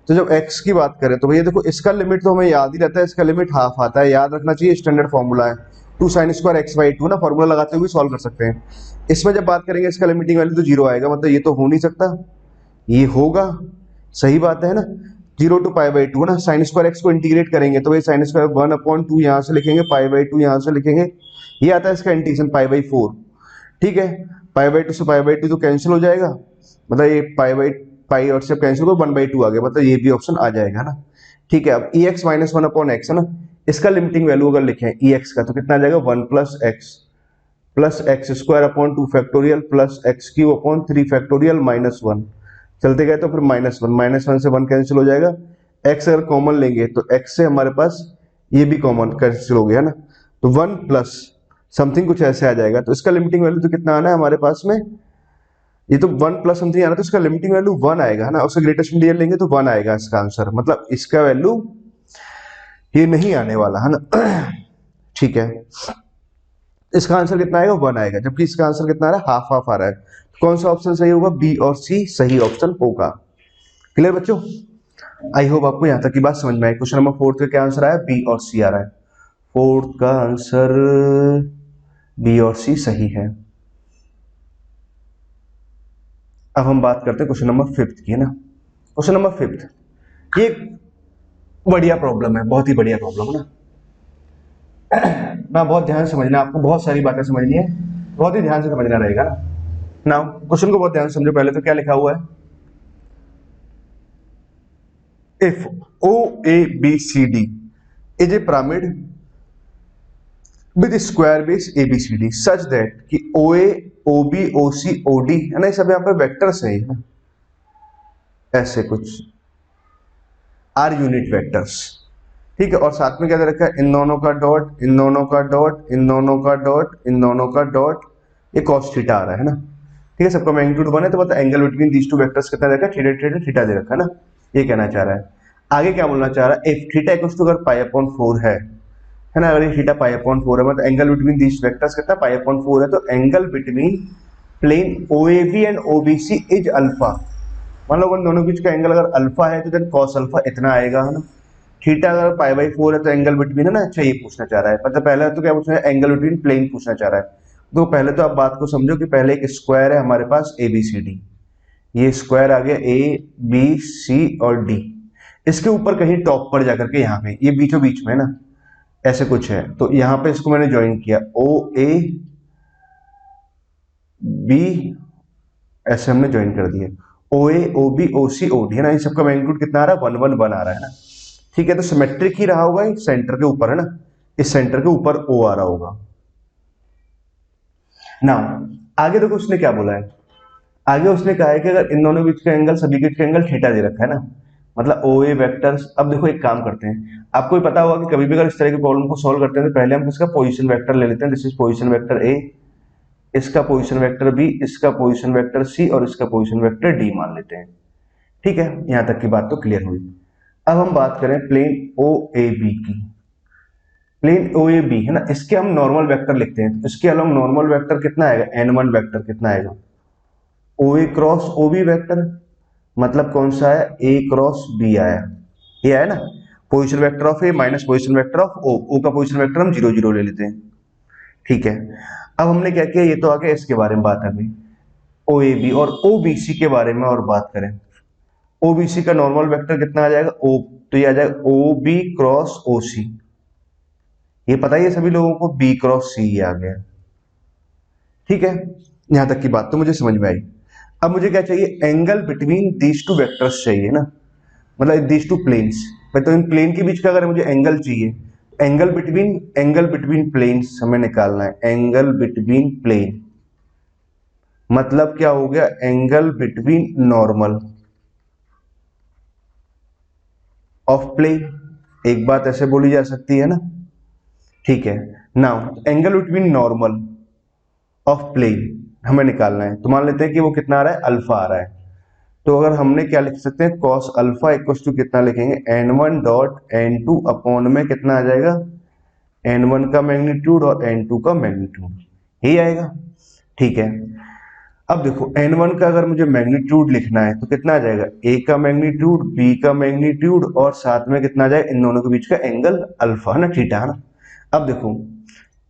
तो जब x की बात करें तो भैया देखो इसका लिमिट तो हमें याद ही रहता है, इसका लिमिट हाफ आता है, याद रखना चाहिए, स्टैंडर्ड फॉर्मूला है 2 साइन स्क्वायर एक्स बाई 2 ना, फॉर्मूला लगाते हुए सॉल्व कर सकते हैं। इसमें जब बात करेंगे इसका लिमिटिंग वैल्यू तो 0 आएगा, मतलब ये तो हो नहीं सकता, ये होगा, सही बात है ना। 0 टू पाई बाई 2 ना, साइन स्क्वायर एक्स को इंटीग्रेट करेंगे तो भाई साइन स्क्वायर 1 अपॉन 2 यहाँ से लिखेंगे, पाई बाई 2 यहाँ से लिखेंगे, ये आता है इसका इंटीग्रेशन पाई बाई 4। ठीक है, पाई बाई 2 से पाई बाई 2 तो कैंसिल हो जाएगा, मतलब ये पाई बाई पाई और से कैंसिल हो 1 बाई 2 आ गया, मतलब ये भी ऑप्शन आ जाएगा ना। ठीक है, अब ई एक्स माइनस 1 अपॉन एक्स है ना, इसका लिमिटिंग वैल्यू अगर लिखें ई एक्स का तो कितना आ जाएगा 1 plus x square upon 2 factorial plus x cube upon 3 factorial minus 1, चलते गए तो फिर माइनस वन से 1 कैंसिल हो जाएगा, x अगर कॉमन लेंगे तो x से हमारे पास ये भी कॉमन कैंसिल हो गया ना, तो 1 प्लस समथिंग कुछ ऐसे आ जाएगा। तो इसका लिमिटिंग वैल्यू तो कितना आना है हमारे पास में, ये तो 1 प्लस समथिंग आना, तो इसका लिमिटिंग वैल्यू 1 आएगा ना, उससे ग्रेटेस्ट इंटीजर लेंगे तो 1 आएगा इसका आंसर, मतलब इसका वैल्यू ये नहीं आने वाला है ना। ठीक है, इसका आंसर कितना आएगा 1 आएगा, जबकि इसका आंसर कितना आ रहा है हाफ हाफ आ रहा है। कौन सा ऑप्शन सही होगा, बी और सी सही ऑप्शन होगा। क्लियर बच्चों, आई होप आपको यहां तक की बात समझ में आई। क्वेश्चन नंबर 4 का क्या आंसर आया, बी और सी आ रहा है, 4 का आंसर बी और सी सही है। अब हम बात करते हैं क्वेश्चन नंबर 5 की, है ना। क्वेश्चन नंबर 5 ये बढ़िया प्रॉब्लम है, बहुत ही बढ़िया प्रॉब्लम है ना, बहुत ध्यान से समझना, आपको बहुत सारी बातें समझनी है, बहुत ही ध्यान से समझना रहेगा ना। क्वेश्चन को बहुत ध्यान से समझो। पहले तो क्या लिखा हुआ है, if OABCD is a pyramid with square base ABCD such that कि OA, OB, OC, OD है ना, ये सब यहाँ पर वेक्टर्स है ना, ऐसे कुछ आर यूनिट वेक्टर्स, ठीक है। और साथ में क्या दे रखा है, इन दोनों का डॉट, इन दोनों का डॉट, इन दोनों का डॉट, इन दोनों का डॉट, ये cos थीटा आ रहा है ना, ठीक है। सबका मैग्नीट्यूड 1 है तो मतलब angle between these two vectors कितना दे रखा है, थीटा थीटा थीटा दे रखा है ना, ये कहना चाह रहा है। आगे क्या बोलना चाह रहा है, इफ थीटा इक्वल्स टू अगर पाई अपॉन 4 है ना, अगर ये थीटा पाई अपॉन 4 है मतलब एंगल बिटवीन दीज वेक्टर्स कितना पाई अपॉन 4 है, तो angle between plane OAB and OBC is alpha, मतलब उन दोनों के बीच का एंगल अगर अल्फा है तो देन cos अल्फा इतना आएगा है ना। थीटा अगर पाई बाई 4 है तो एंगल बिटवीन है ना, अच्छा ये पूछना चाह रहा है, मतलब पहले तो क्या पूछना है, एंगल बिटवीन प्लेन पूछना चाह रहा है। तो पहले तो आप बात को समझो कि पहले एक स्क्वायर है हमारे पास ABCD, ये स्क्वायर आ गया ABC और D, इसके ऊपर कहीं टॉप पर जाकर के यहाँ पे ये बीचों बीच में ना ऐसे कुछ है, तो यहाँ पे इसको मैंने ज्वाइन किया OAB, ऐसे हमने ज्वाइन कर दिया OA, OB, OC, OD है ना, इन सबका मैग्नीट्यूड कितना आ रहा है, 1 1 1 आ रहा है ना, ठीक है। तो सिमेट्रिक ही रहा होगा, सेंटर के ऊपर है ना, इस सेंटर के ऊपर O आ रहा होगा ना। आगे देखो उसने क्या बोला है, आगे उसने कहा है कि अगर इन दोनों बीच का एंगल, सभी के बीच का एंगल थीटा दे रखा है ना, मतलब OA वेक्टर्स। अब देखो एक काम करते हैं, आपको भी पता होगा कि कभी भी अगर इस तरह की प्रॉब्लम को सॉल्व करते हैं तो पहले हम इसका पोजीशन वेक्टर ले लेते हैं, this is position vector A, इसका पोजीशन वेक्टर B, इसका पोजीशन वेक्टर C और इसका पोजीशन वेक्टर D मान लेते हैं, ठीक है। यहां तक की बात तो क्लियर हुई। अब हम बात करें प्लेन OAB की, प्लेन OAB है ना, इसके हम नॉर्मल वेक्टर लिखते हैं, तो इसके अलोंग नॉर्मल वेक्टर कितना आएगा, n1 वेक्टर कितना आएगा, OA क्रॉस OB वेक्टर, मतलब कौन सा है, A क्रॉस B आया, ये आया ना, position vector of A minus position vector of O का पोजीशन वेक्टर हम 0 0 ले लेते हैं, ठीक है। अब हमने क्या किया, ये तो आ गया इसके बारे में बात, अभी OAB और OBC के बारे में और बात करें। OBC का नॉर्मल वेक्टर कितना आ जाएगा, O, तो ये आ जाएगा OB क्रॉस OC, ये पता ही है सभी लोगों को, B क्रॉस C आ गया, ठीक है। यहां तक की बात तो मुझे समझ में आई। अब मुझे क्या चाहिए, angle between these two vectors चाहिए ना, मतलब दीज टू प्लेन्स, तो इन प्लेन के बीच का अगर मुझे एंगल चाहिए, एंगल बिटवीन प्लेन्स हमें निकालना है, एंगल बिटवीन प्लेन मतलब क्या हो गया, angle between normal of plane, एक बात ऐसे बोली जा सकती है ना, ठीक है। Now angle between normal of plane हमें निकालना है, तो मान लेते हैं कि वो कितना आ रहा है, अल्फा आ रहा है, तो अगर हमने क्या लिख सकते हैं, cos अल्फा इक्वल टू कितना लिखेंगे, n1 डॉट n2 अपॉन में कितना आ जाएगा, n1 का मैग्नीट्यूड और n2 का मैग्नीट्यूड, यही आएगा, ठीक है। अब देखो n1 का अगर मुझे मैग्नीट्यूड लिखना है तो कितना आ जाएगा, a का मैग्नीट्यूड, b का मैग्नीट्यूड और साथ में कितना आ जाएगा, इन दोनों के बीच का एंगल अल्फा है ना, थीटा है ना। अब देखो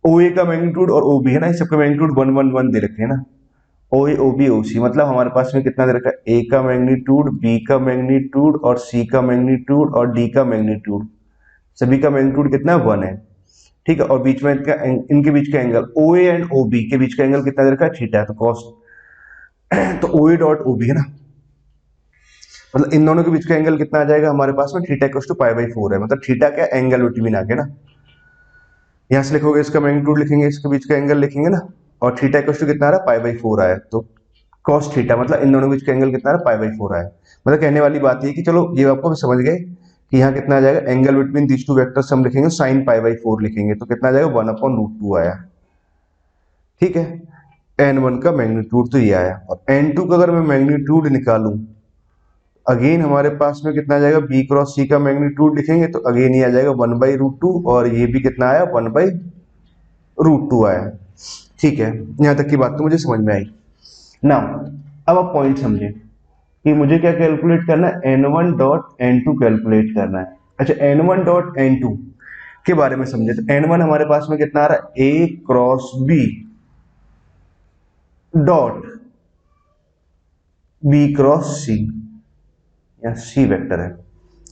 OA का मैग्नीट्यूड और OB है ना, इस सबका मैग्नीट्यूड 1 1 1 दे रखे हैं ना, OA OB OC, मतलब हमारे पास में कितना दे रखा है, A का मैग्नीट्यूड, B का मैग्नीट्यूड और C का मैग्नीट्यूड और D का मैग्नीट्यूड, सभी का मैग्नीट्यूड कितना 1 है, ठीक है। और बीच में इनके बीच का एंगल OA एंड OB के बीच का एंगल कितना दे रखा है, थीटा है, तो cos तो OA डॉट OB है ना, मतलब इन दोनों के बीच का एंगल कितना आ जाएगा हमारे पास में, theta equals to pi by 4 है, मतलब थीटा क्या, एंगल बिटवीन आ गया ना, यहां से लिखोगे इसका मैग्नीट्यूड लिखेंगे, इसके बीच का एंगल लिखेंगे ना, और थीटा इक्वल्स टू कितना आ रहा है, पाई बाई 4 आया, तो cos थीटा मतलब इन दोनों के बीच का एंगल कितना आ रहा है, पाई बाई 4 आया। मतलब कहने वाली बात ये कि चलो ये आपको समझ गए कि यहाँ कितना आ जाएगा, angle between these two vectors हम लिखेंगे sin पाई बाई 4 लिखेंगे, तो कितना आ जाएगा, 1 अपॉन रूट 2 आया, ठीक है। n1 का मैग्नीट्यूड तो ये आया, और n2 का अगर मैं मैग्नीट्यूड निकालूं, अगेन हमारे पास में कितना आ जाएगा, b क्रॉस c का मैग्नीट्यूड लिखेंगे तो अगेन ये आ जाएगा 1 बाई रूट 2, और ये भी कितना आया, 1 बाई रूट 2 आया, ठीक है। यहां तक की बात तो मुझे समझ में आई ना। अब आप पॉइंट समझे कि मुझे क्या कैलकुलेट करना है, n1 डॉट n2 कैलकुलेट करना है। अच्छा n1 डॉट n2 के बारे में समझे, तो n1 हमारे पास में कितना आ रहा है, a cross b dot b cross c, या c वेक्टर है,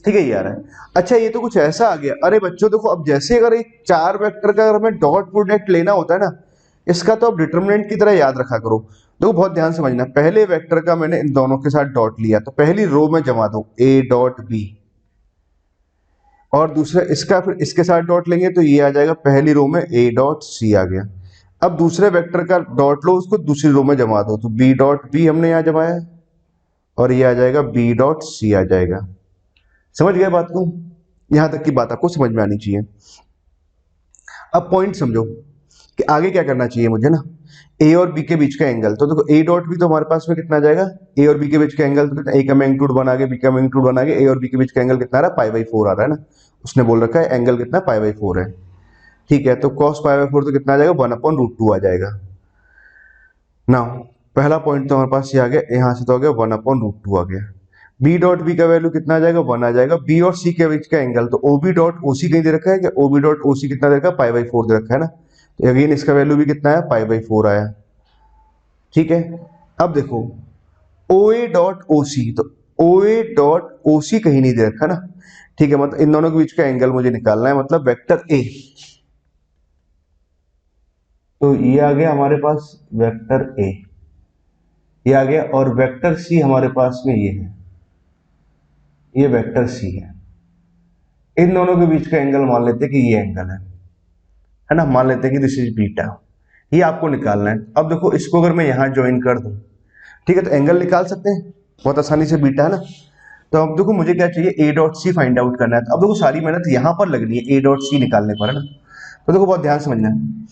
ठीक है, ये आ रहा है। अच्छा ये तो कुछ ऐसा आ गया, अरे बच्चों देखो, अब जैसे अगर एक 4 वेक्टर का अगर हमें डॉट प्रोडक्ट लेना होता है ना, इसका तो अब डिटरमिनेंट की तरह याद रखा करो। देखो बहुत ध्यान समझना, पहले वेक्टर का मैंने इन दोनों के साथ डॉट लिया, तो पहली रो में जमा दो a डॉट b, और दूसरा इसका फिर इसके साथ डॉट लेंगे तो ये आ जाएगा पहली रो में a डॉट सी आ गया। अब दूसरे वेक्टर का डॉट लो, उसको दूसरी रो में जमा दो, तो b डॉट b हमने यहाँ जमाया और ये आ जाएगा b डॉट c आ जाएगा। समझ गए बात को? यहां तक की बात आपको समझ में आनी चाहिए। अब पॉइंट समझो कि आगे क्या करना चाहिए मुझे ना, a और b के बीच का एंगल, तो देखो a डॉट b तो हमारे पास में कितना आ जाएगा, a और b के बीच का एंगल तो a का मैग्नीट्यूड बना के b का मैग्नीट्यूड बना के a और b के बीच का एंगल कितना आ रहा है, पाई/4 आ रहा है ना। उसने बोल रखा है एंगल कितना पाई/4 है। ठीक है, तो cos पाई/4 तो कितना आ जाएगा, 1/√2 आ जाएगा ना। पहला पॉइंट तो हमारे पास ये आ गया, यहाँ से तो आ गया 1/√2 आ गया। b डॉट b का वैल्यू कितना आ जाएगा, 1 आ जाएगा। b और c के बीच का एंगल तो ob डॉट oc कहीं दे रखा है क्या, ob डॉट oc कितना दे रखा है, पाई/4 दे रखा है ना। तो अगेन इसका वैल्यू भी कितना है, पाई/4 आया। ठीक है, अब देखो OA डॉट OC, तो OA डॉट OC कहीं नहीं दे रखा ना। ठीक है, मतलब इन दोनों के बीच का एंगल मुझे निकालना है, मतलब वेक्टर A। तो ये आ गया हमारे पास वेक्टर A, ये आ गया। और वेक्टर C हमारे पास में ये है, ये वेक्टर C है। इन दोनों के बीच का एंगल मान लेते हैं कि ये एंगल है ना, मान लेते हैं कि दिस इज बीटा। ये आपको निकालना है। अब देखो इसको अगर मैं यहां ज्वाइन कर दूं, ठीक है, तो एंगल निकाल सकते हैं बहुत आसानी से, बीटा है ना। तो अब देखो मुझे क्या चाहिए, a dot c find out करना है। तो अब देखो सारी मेहनत यहां पर लगनी है ए डॉट सी निकालने पर, है ना। तो देखो बहुत ध्यान समझना है,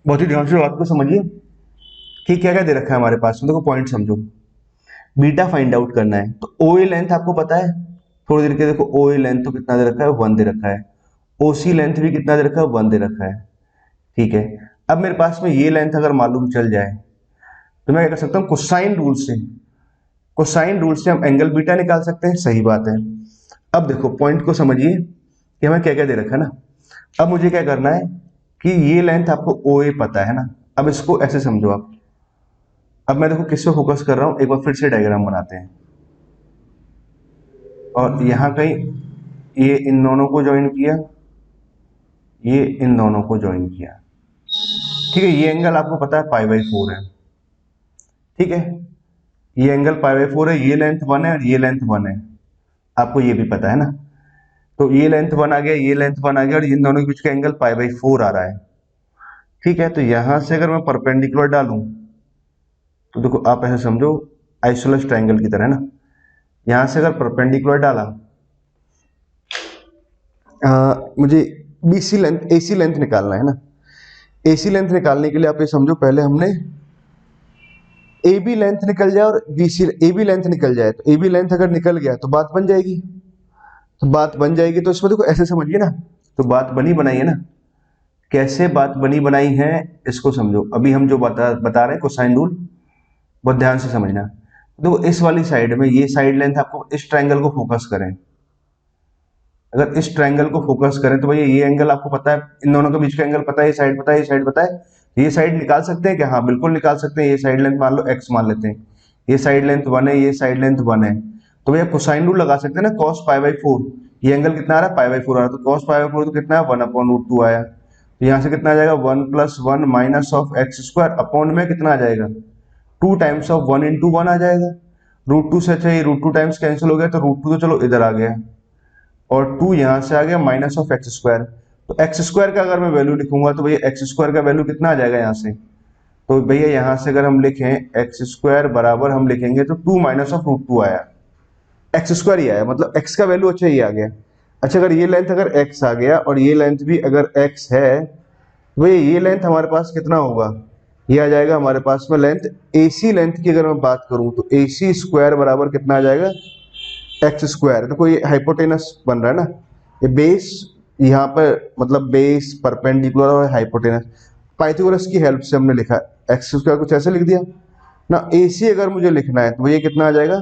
बहुत ही ध्यान से बात को समझिए कि क्या क्या दे रखा है हमारे पास में। देखो पॉइंट समझो, बीटा फाइंड आउट करना है तो ओ ए लेंथ आपको पता है, थोड़ी देर के देखो ओ ए लेंथ तो कितना दे रखा है, 1 दे रखा है। ओ सी लेंथ भी कितना दे रखा है, 1 दे रखा है। ठीक है, अब मेरे पास में ये लेंथ अगर मालूम चल जाए तो मैं क्या कर सकता हूँ, कोसाइन रूल से, कोसाइन रूल से हम एंगल बीटा निकाल सकते हैं। सही बात है। अब देखो पॉइंट को समझिए कि हमें क्या क्या दे रखा है ना। अब मुझे क्या करना है कि ये लेंथ आपको ओ ए पता है ना। अब इसको ऐसे समझो आप। अब मैं देखो किस पे फोकस कर रहा हूं, एक बार फिर से डायग्राम बनाते हैं। और यहां कहीं ये इन दोनों को ज्वाइन किया, ये इन दोनों को ज्वाइन किया। ठीक है, ये एंगल आपको पता है पाई/4 है। ठीक है, ये एंगल पाई/4 है, ये लेंथ 1 है और ये लेंथ 1 है, आपको ये भी पता है ना। तो ये लेंथ 1 आ गया, ये लेंथ 1 आ गया और इन दोनों के बीच का एंगल पाई/4 आ रहा है। ठीक है, तो यहां से अगर मैं परपेंडिकुलर डालूं तो देखो आप ऐसे समझो आइसोसेलेस ट्रायंगल की तरह, है ना। यहां से अगर परपेंडिकुलर डाला, मुझे बीसी लेंथ एसी लेंथ निकालना है ना। एसी लेंथ निकालने के लिए आप ये समझो, पहले हमने ए बी लेंथ निकल जाए और बीसी ए बी लेंथ निकल जाए, तो ए बी लेंथ अगर निकल गया तो बात बन जाएगी। तो बात बन जाएगी तो इसमें देखो ऐसे समझिए ना, तो बात बनी बनाई है ना। कैसे बात बनी बनाई है इसको समझो। अभी हम जो बता रहे हैं कोसाइन रूल, बहुत ध्यान से समझना। देखो इस वाली साइड में ये साइड लेंथ, आपको इस ट्रायंगल को फोकस करें, अगर इस ट्रायंगल को फोकस करें तो भैया ये एंगल आपको पता है, इन दोनों के बीच का एंगल पता है, ये साइड पता है, ये साइड पता है। ये साइड निकाल सकते हैं क्या, हाँ बिल्कुल निकाल सकते हैं। ये साइड लेंथ मान लो x मान लेते हैं, ये साइड लेंथ 1 है, ये साइड लेंथ 1 है। तो भैया कोसाइन रूल लगा सकते हैं ना, cos पाई/4। ये एंगल कितना आ रहा है, पाई/4 आ रहा है, तो cos पाई/4 तो कितना है, 1/√2 आया। तो यहाँ से कितना आ जाएगा, 1 + 1 माइनस ऑफ x² अपॉन में कितना आ जाएगा, 2 टाइम्स ऑफ 1 × 1 आ जाएगा। √2 से अच्छा ये √2 टाइम्स कैंसिल हो गया, तो √2 तो चलो इधर आ गया और 2 यहां से आ गया माइनस ऑफ x²। तो x² का अगर मैं वैल्यू लिखूंगा तो भैया x² का वैल्यू कितना आ जाएगा यहाँ से, तो भैया यहां से अगर हम लिखें x² बराबर हम लिखेंगे तो 2 माइनस ऑफ √2 आया, x² ही आया, मतलब x का वैल्यू अच्छा ये आ गया। अच्छा अगर ये लेंथ अगर x आ गया और ये लेंथ भी अगर x है, तो भैया ये लेंथ हमारे पास कितना होगा, ये आ जाएगा हमारे पास में लेंथ AC लेंथ की अगर मैं बात करूं तो AC² बराबर कितना आ जाएगा, x²। देखो ये हाइपोटेनस बन रहा है ना, ये बेस यहाँ पर मतलब बेस परपेंडिकुलर और हाइपोटेनस, पाइथागोरस की हेल्प से हमने लिखा x² कुछ ऐसे लिख दिया ना। AC अगर मुझे लिखना है तो ये कितना आ जाएगा,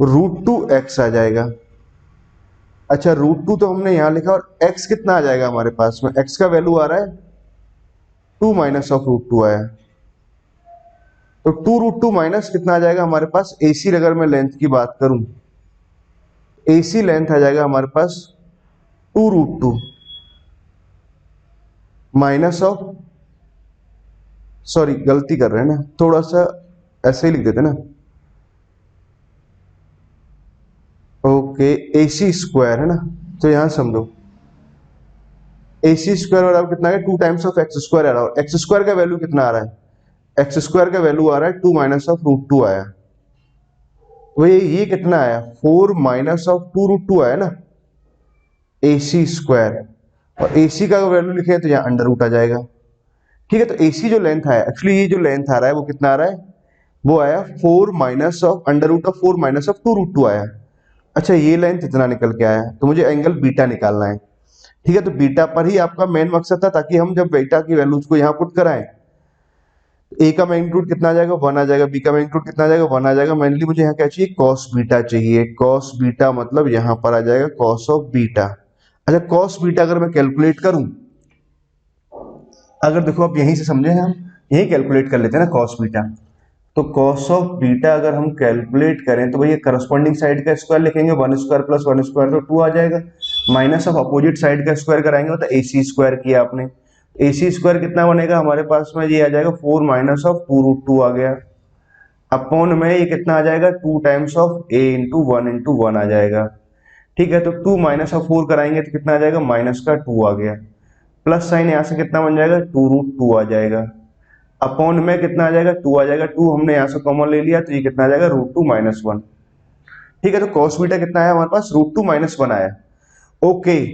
√2x आ जाएगा। अच्छा √2 तो हमने यहाँ लिखा और x कितना आ जाएगा हमारे पास में, x का वैल्यू आ रहा है 2 माइनस ऑफ √2 आया, तो 2 √2 माइनस कितना आ जाएगा हमारे पास, AC अगर मैं लेंथ की बात करूं, AC लेंथ आ जाएगा हमारे पास 2 √2 माइनस ऑफ, सॉरी गलती कर रहे हैं ना, थोड़ा सा ऐसे ही लिख देते ना, ओके AC² है ना, तो यहां समझो AC स्क्वायर बराबर कितना है, 2 टाइम्स ऑफ एक्स स्क्वायर आ रहा है, और एक्स स्क्वायर का वैल्यू कितना आ रहा है, एक्स स्क्वायर का वैल्यू आ रहा है 2 माइनस ऑफ रूट 2 आया। तो ये कितना आया, 4 माइनस ऑफ 2 रूट 2 आया ना, AC स्क्वायर, और AC का वैल्यू लिखे तो यहाँ अंडर रूट आ जाएगा। ठीक है, तो AC जो लेंथ आया, एक्चुअली ये जो लेंथ आ रहा है वो कितना आ रहा है, वो आया 4 minus of under root of 4 minus of 2 root 2 आया। अच्छा, ये लेंथ इतना निकल के आया, तो मुझे एंगल बीटा निकालना है। ठीक है, तो बीटा पर ही आपका मेन मकसद था, ताकि हम जब बीटा की वैल्यूज को यहाँ पुट कराएं, ए का मैग्नीट्यूड कितना आ जाएगा, 1 आ जाएगा, बी का मैग्नीट्यूड कितना आ जाएगा, 1 आ जाएगा। मेनली मुझे यहाँ क्या चाहिए, कॉस बीटा चाहिए। कॉस बीटा मतलब यहाँ पर आ जाएगा कॉस ऑफ बीटा। अच्छा, कॉस बीटा अगर मैं कैलकुलेट करूं, अगर देखो आप यहीं से समझे हैं, हम यही कैलकुलेट कर लेते हैं ना कॉस बीटा। तो कॉस ऑफ बीटा अगर हम कैलकुलेट करें तो भैया करस्पॉन्डिंग साइड का स्क्वायर लिखेंगे, 1 स्क्वायर प्लस 1 स्क्वायर तो 2 आ जाएगा, माइनस ऑफ अपोजिट साइड का स्क्वायर कराएंगे तो AC स्क्वायर किया आपने। AC स्क्वायर कितना बनेगा हमारे पास में, ये आ जाएगा 4 माइनस ऑफ 2 रूट 2 आ गया, अपॉन में ये कितना आ जाएगा, 2 टाइम्स ऑफ A इंटू 1 आ जाएगा। ठीक है, तो 2 माइनस ऑफ 4 कराएंगे तो कितना आ जाएगा, माइनस का 2 आ गया, प्लस साइन यहाँ से कितना बन जाएगा, 2 रूट 2 आ जाएगा, अपॉन में कितना आ जाएगा, 2 आ जाएगा, 2 हमने यहाँ से कॉमन ले लिया तो ये कितना आ जाएगा, रूट 2 माइनस 1। ठीक है, तो कॉस बीटा कितना है हमारे पास, रूट 2 माइनस 1 आया। ओके,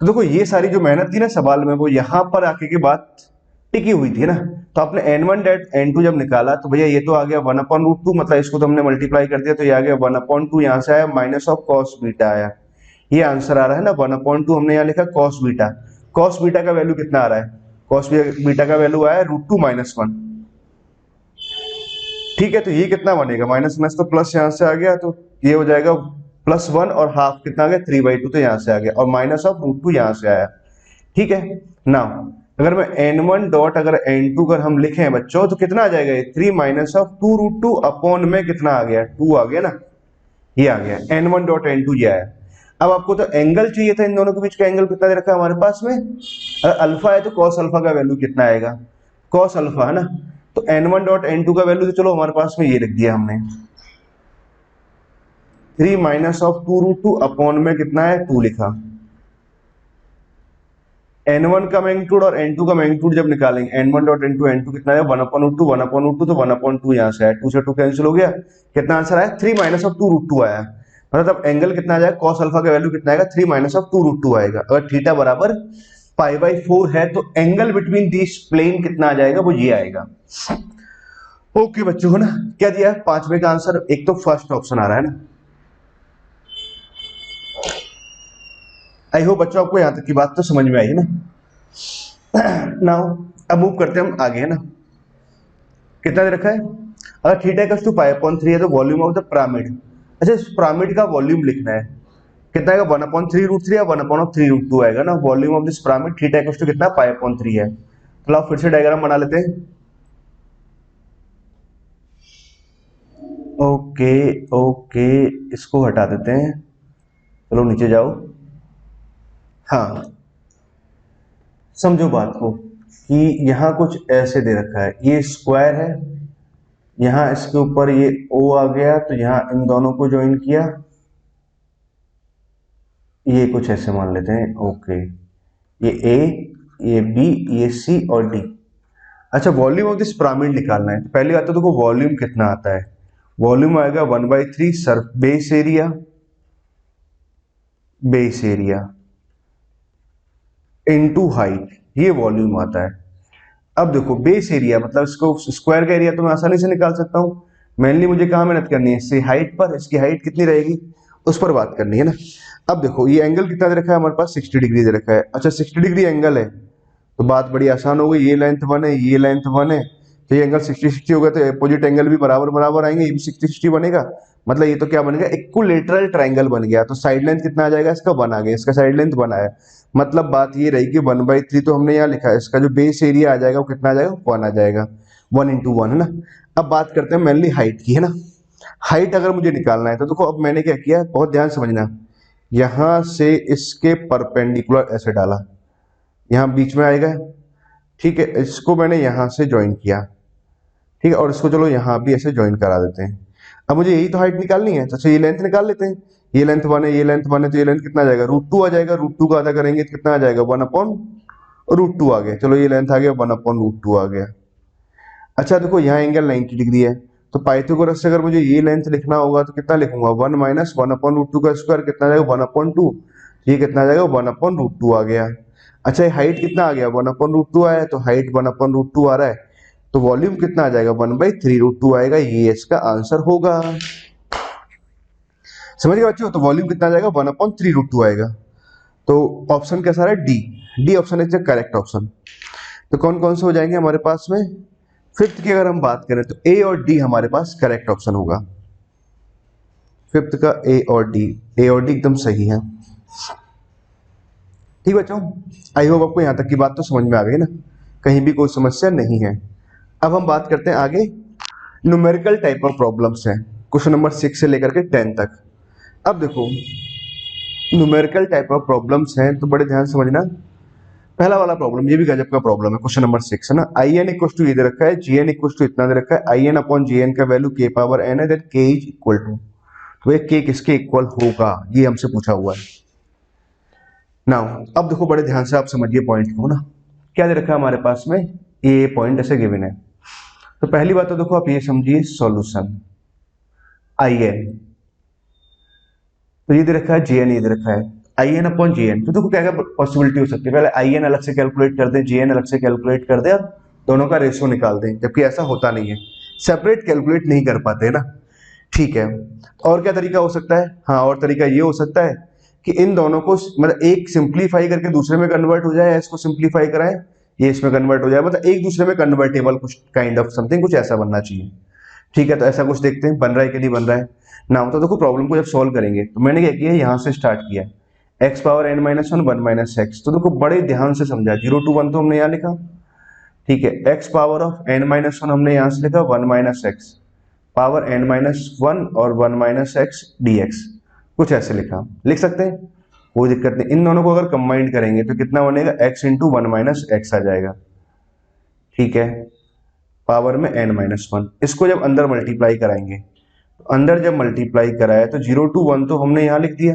तो देखो ये सारी जो मेहनत थी ना सवाल में, वो यहाँ पर आके की बात टिकी हुई थी ना। तो आपने n1 डेट n2 जब निकाला तो भैया ये तो आ गया 1 अपॉन रूट 2, मतलब इसको तो हमने मल्टीप्लाई कर दिया तो ये आ गया 1 अपॉन 2, यहाँ से आया माइनस ऑफ कॉस बीटा आया। ये आंसर आ रहा है ना, 1 अपॉन 2 हमने यहाँ लिखा कॉस बीटा। कॉस बीटा का वैल्यू कितना आ रहा है, कॉस बीटा का वैल्यू आया रूट 2 माइनस 1। ठीक है, तो ये कितना बनेगा, माइनस माइनस तो प्लस यहाँ से आ गया, तो ये हो जाएगा प्लस 1 और हाफ कितना आ गया, 3/2 तो यहाँ से आ गया, और माइनस ऑफ रूट 2 यहाँ से आया। ठीक है ना, अगर मैं n1 डॉट अगर n2 अगर हम लिखें बच्चों तो कितना आ जाएगा, 3 माइनस ऑफ 2 रूट 2 अपॉन में कितना आ गया, 2 आ गया ना, ये आ गया n1 डॉट n2 ये आया। अब आपको तो एंगल चाहिए था, इन दोनों के बीच का एंगल कितना दे रखा है हमारे पास में, अगर अल्फा है तो कॉस अल्फा का वैल्यू कितना आएगा, कॉस अल्फा है ना, तो n1 डॉट n2 का वैल्यू तो चलो हमारे पास में ये लिख दिया हमने, 3 माइनस ऑफ 2 रूट 2 अपॉन में कितना है, 2 लिखा। n1 का मैग्नीट्यूड और n2 का मैग्नीट्यूड जब निकालेंगे, n1 डॉट n2 n2 कितना है, 1 अपॉन रूट 2, 1 अपॉन रूट 2 तो 1 अपॉन 2 यहाँ से आया, 2 से 2 कैंसिल हो गया, कितना आंसर आया, 3 माइनस ऑफ 2 रूट 2 आया। मतलब एंगल कितना आ जाएगा, कॉस अल्फा का वैल्यू कितना आएगा, 3 माइनस ऑफ 2 रूट 2 आएगा। अगर थीटा बराबर π/4 है तो एंगल बिटवीन दिस प्लेन कितना आ जाएगा, वो ये आएगा। ओके बच्चों, है ना, क्या दिया है पांचवे का आंसर, एक तो फर्स्ट ऑप्शन आ रहा है ना। आई होप बच्चों आपको यहां तक की बात तो समझ में आई है ना। नाउ अब मूव करते हैं हम आगे, है ना। कितना दे रखा है, अगर थीटा इक्वल्स टू π/3 है तो वॉल्यूम ऑफ द पिरामिड, अच्छा इस पिरामिड का वॉल्यूम लिखना है, कितना आएगा, 1/3 रूट 3 या 1/3 रूट 2 आएगा ना। Volume of this pyramid theta equals to कितना, π/3 है। तो आप फिर से डायग्राम बना लेते हैं। ओके ओके, इसको हटा देते हैं, चलो नीचे जाओ। हाँ, समझो बात को कि यहाँ कुछ ऐसे दे रखा है, ये स्क्वायर है, यहाँ इसके ऊपर ये O आ गया, तो यहाँ इन दोनों को ज्वाइन किया, ये कुछ ऐसे मान लेते हैं। ओके, ये A, ये B, ये C और D। अच्छा, वॉल्यूम ऑफ दिस पिरामिड निकालना है, तो पहली बात तो देखो वॉल्यूम कितना आता है, वॉल्यूम आएगा 1/3 Surf base area, base area into height, ये वॉल्यूम आता है। अब देखो बेस एरिया मतलब इसको स्क्वायर का एरिया तो मैं आसानी से निकाल सकता हूँ, मेनली मुझे कहाँ मेहनत करनी है, इससे हाइट पर, इसकी हाइट कितनी रहेगी उस पर बात करनी है ना। अब देखो ये एंगल कितना दे रखा है हमारे पास, 60 डिग्री दे रखा है। अच्छा 60 डिग्री एंगल है तो बात बड़ी आसान हो गई, ये लेंथ 1 है, ये लेंथ 1 है, तो ये एंगल 60-60 होगा, तो अपोजिट एंगल भी बराबर बराबर आएंगे, ये भी 60-60 बनेगा, मतलब ये तो क्या बनेगा, इक्विलेटरल ट्रायंगल बन गया। तो साइड लेंथ कितना आ जाएगा, इसका 1 आ गया, इसका साइड लेंथ 1 आया, मतलब बात ये रही कि 1/3 तो हमने यहाँ लिखा है, इसका जो बेस एरिया आ जाएगा वो कितना आ जाएगा, 1 आ जाएगा, 1 × 1 है ना। अब बात करते हैं मेनली हाइट की, है ना। हाइट अगर मुझे निकालना है तो देखो अब मैंने क्या किया, बहुत ध्यान समझना, यहां से इसके परपेंडिकुलर ऐसे डाला, यहाँ बीच में आएगा, ठीक है, इसको मैंने यहां से ज्वाइन किया, ठीक है, और इसको चलो यहाँ भी ऐसे ज्वाइन करा देते हैं। अब मुझे यही तो हाइट निकालनी है, तो अच्छा ये लेंथ निकाल लेते हैं, ये लेंथ 1 है, ये लेंथ 1 है, तो ये लेंथ कितना आ जाएगा, √2 आ जाएगा। √2 का आधा करेंगे तो कितना आ जाएगा, 1/√2 आ गया। चलो ये लेंथ आ गया, 1/√2 आ गया। अच्छा देखो यहाँ एंगल 90 डिग्री है, तो पाइथागोरस से अगर मुझे ये लेंथ लिखना होगा तो कितना लिखूंगा, 1 माइनस 1/√2 का स्क्वायर कितना आ जाएगा, 1/2। ये कितना आ जाएगा, 1/√2 आ गया। अच्छा ये हाइट कितना आ गया, 1/√2 आया, तो हाइट 1/√2 आ रहा है, तो वॉल्यूम कितना आ जाएगा, 1/3√2 आएगा। ये इसका आंसर होगा। समझ गए बच्चों, तो वॉल्यूम कितना आ जाएगा, 1/3√2 आएगा। तो ऑप्शन कैसा रहा, D. D option is the correct option. तो कौन कौन से हो जाएंगे हमारे पास में, फिफ्थ की अगर हम बात करें तो ए और डी हमारे पास करेक्ट ऑप्शन होगा। फिफ्थ का ए और डी, ए और डी एकदम सही है। ठीक बच्चों, आई होप आपको यहां तक की बात तो समझ में आ गई ना, कहीं भी कोई समस्या नहीं है। अब हम बात करते हैं आगे, न्यूमेरिकल टाइप ऑफ प्रॉब्लम्स हैं, क्वेश्चन नंबर 6 से लेकर के 10 तक। अब देखो न्यूमेरिकल टाइप ऑफ प्रॉब्लम्स हैं तो बड़े ध्यान से समझना। पहला वाला प्रॉब्लम, ये भी गजब का प्रॉब्लम है, क्वेश्चन नंबर 6 है ना। आई एन इक्वल टू ये दे रखा है, जी एन इक्वल टू इतना दे रखा है, आई एन अपॉन जी एन का वैल्यू के पावर एन है, that k is equal to, तो ये के किसके इक्वल होगा, ये हमसे पूछा हुआ है। नाउ अब देखो बड़े ध्यान से आप समझिए पॉइंट को ना, क्या दे रखा है हमारे पास में, ये पॉइंट ऐसे गिवन है। तो पहली बात तो देखो आप ये समझिए, सॉल्यूशन आई एन, तो ये दे रखा है जी एन, ये दे रखा है आई एन अपॉन जी एन। तो देखो क्या क्या पॉसिबिलिटी हो सकती है, पहले आई एन अलग से कैलकुलेट कर दें, जी एन अलग से कैलकुलेट कर दें और दोनों का रेशियो निकाल दें, जबकि ऐसा होता नहीं है, सेपरेट कैलकुलेट नहीं कर पाते ना। ठीक है, और क्या तरीका हो सकता है, हाँ और तरीका ये हो सकता है कि इन दोनों को मतलब एक सिंप्लीफाई करके दूसरे में कन्वर्ट हो जाए, इसको सिंप्लीफाई कराएं, ये इसमें कन्वर्ट हो जाए, मतलब एक दूसरे में कन्वर्टेबल कुछ काइंड ऑफ समथिंग, कुछ ऐसा बनना चाहिए। ठीक है, तो ऐसा कुछ देखते हैं बन रहा है कि नहीं बन रहा है ना। तो देखो प्रॉब्लम को जब सॉल्व करेंगे तो मैंने क्या किया, यहाँ से स्टार्ट किया, x power n minus one, 1 minus x. तो देखो बड़े ध्यान से समझा, 0 to 1 तो हमने यहाँ लिखा, ठीक है, x power of n minus one हमने यहाँ से लिखा 1 minus x, power n minus one और 1 माइनस एक्स डी एक्स, कुछ ऐसे लिखा, लिख सकते हैं, कोई दिक्कत नहीं। इन दोनों को अगर कंबाइंड करेंगे तो कितना बनेगा, एक्स इंटू 1 माइनस एक्स आ जाएगा, ठीक है, पावर में एन माइनस वन। इसको जब अंदर मल्टीप्लाई कराएंगे, तो अंदर जब मल्टीप्लाई कराया तो 0 to 1 तो हमने यहाँ लिख दिया।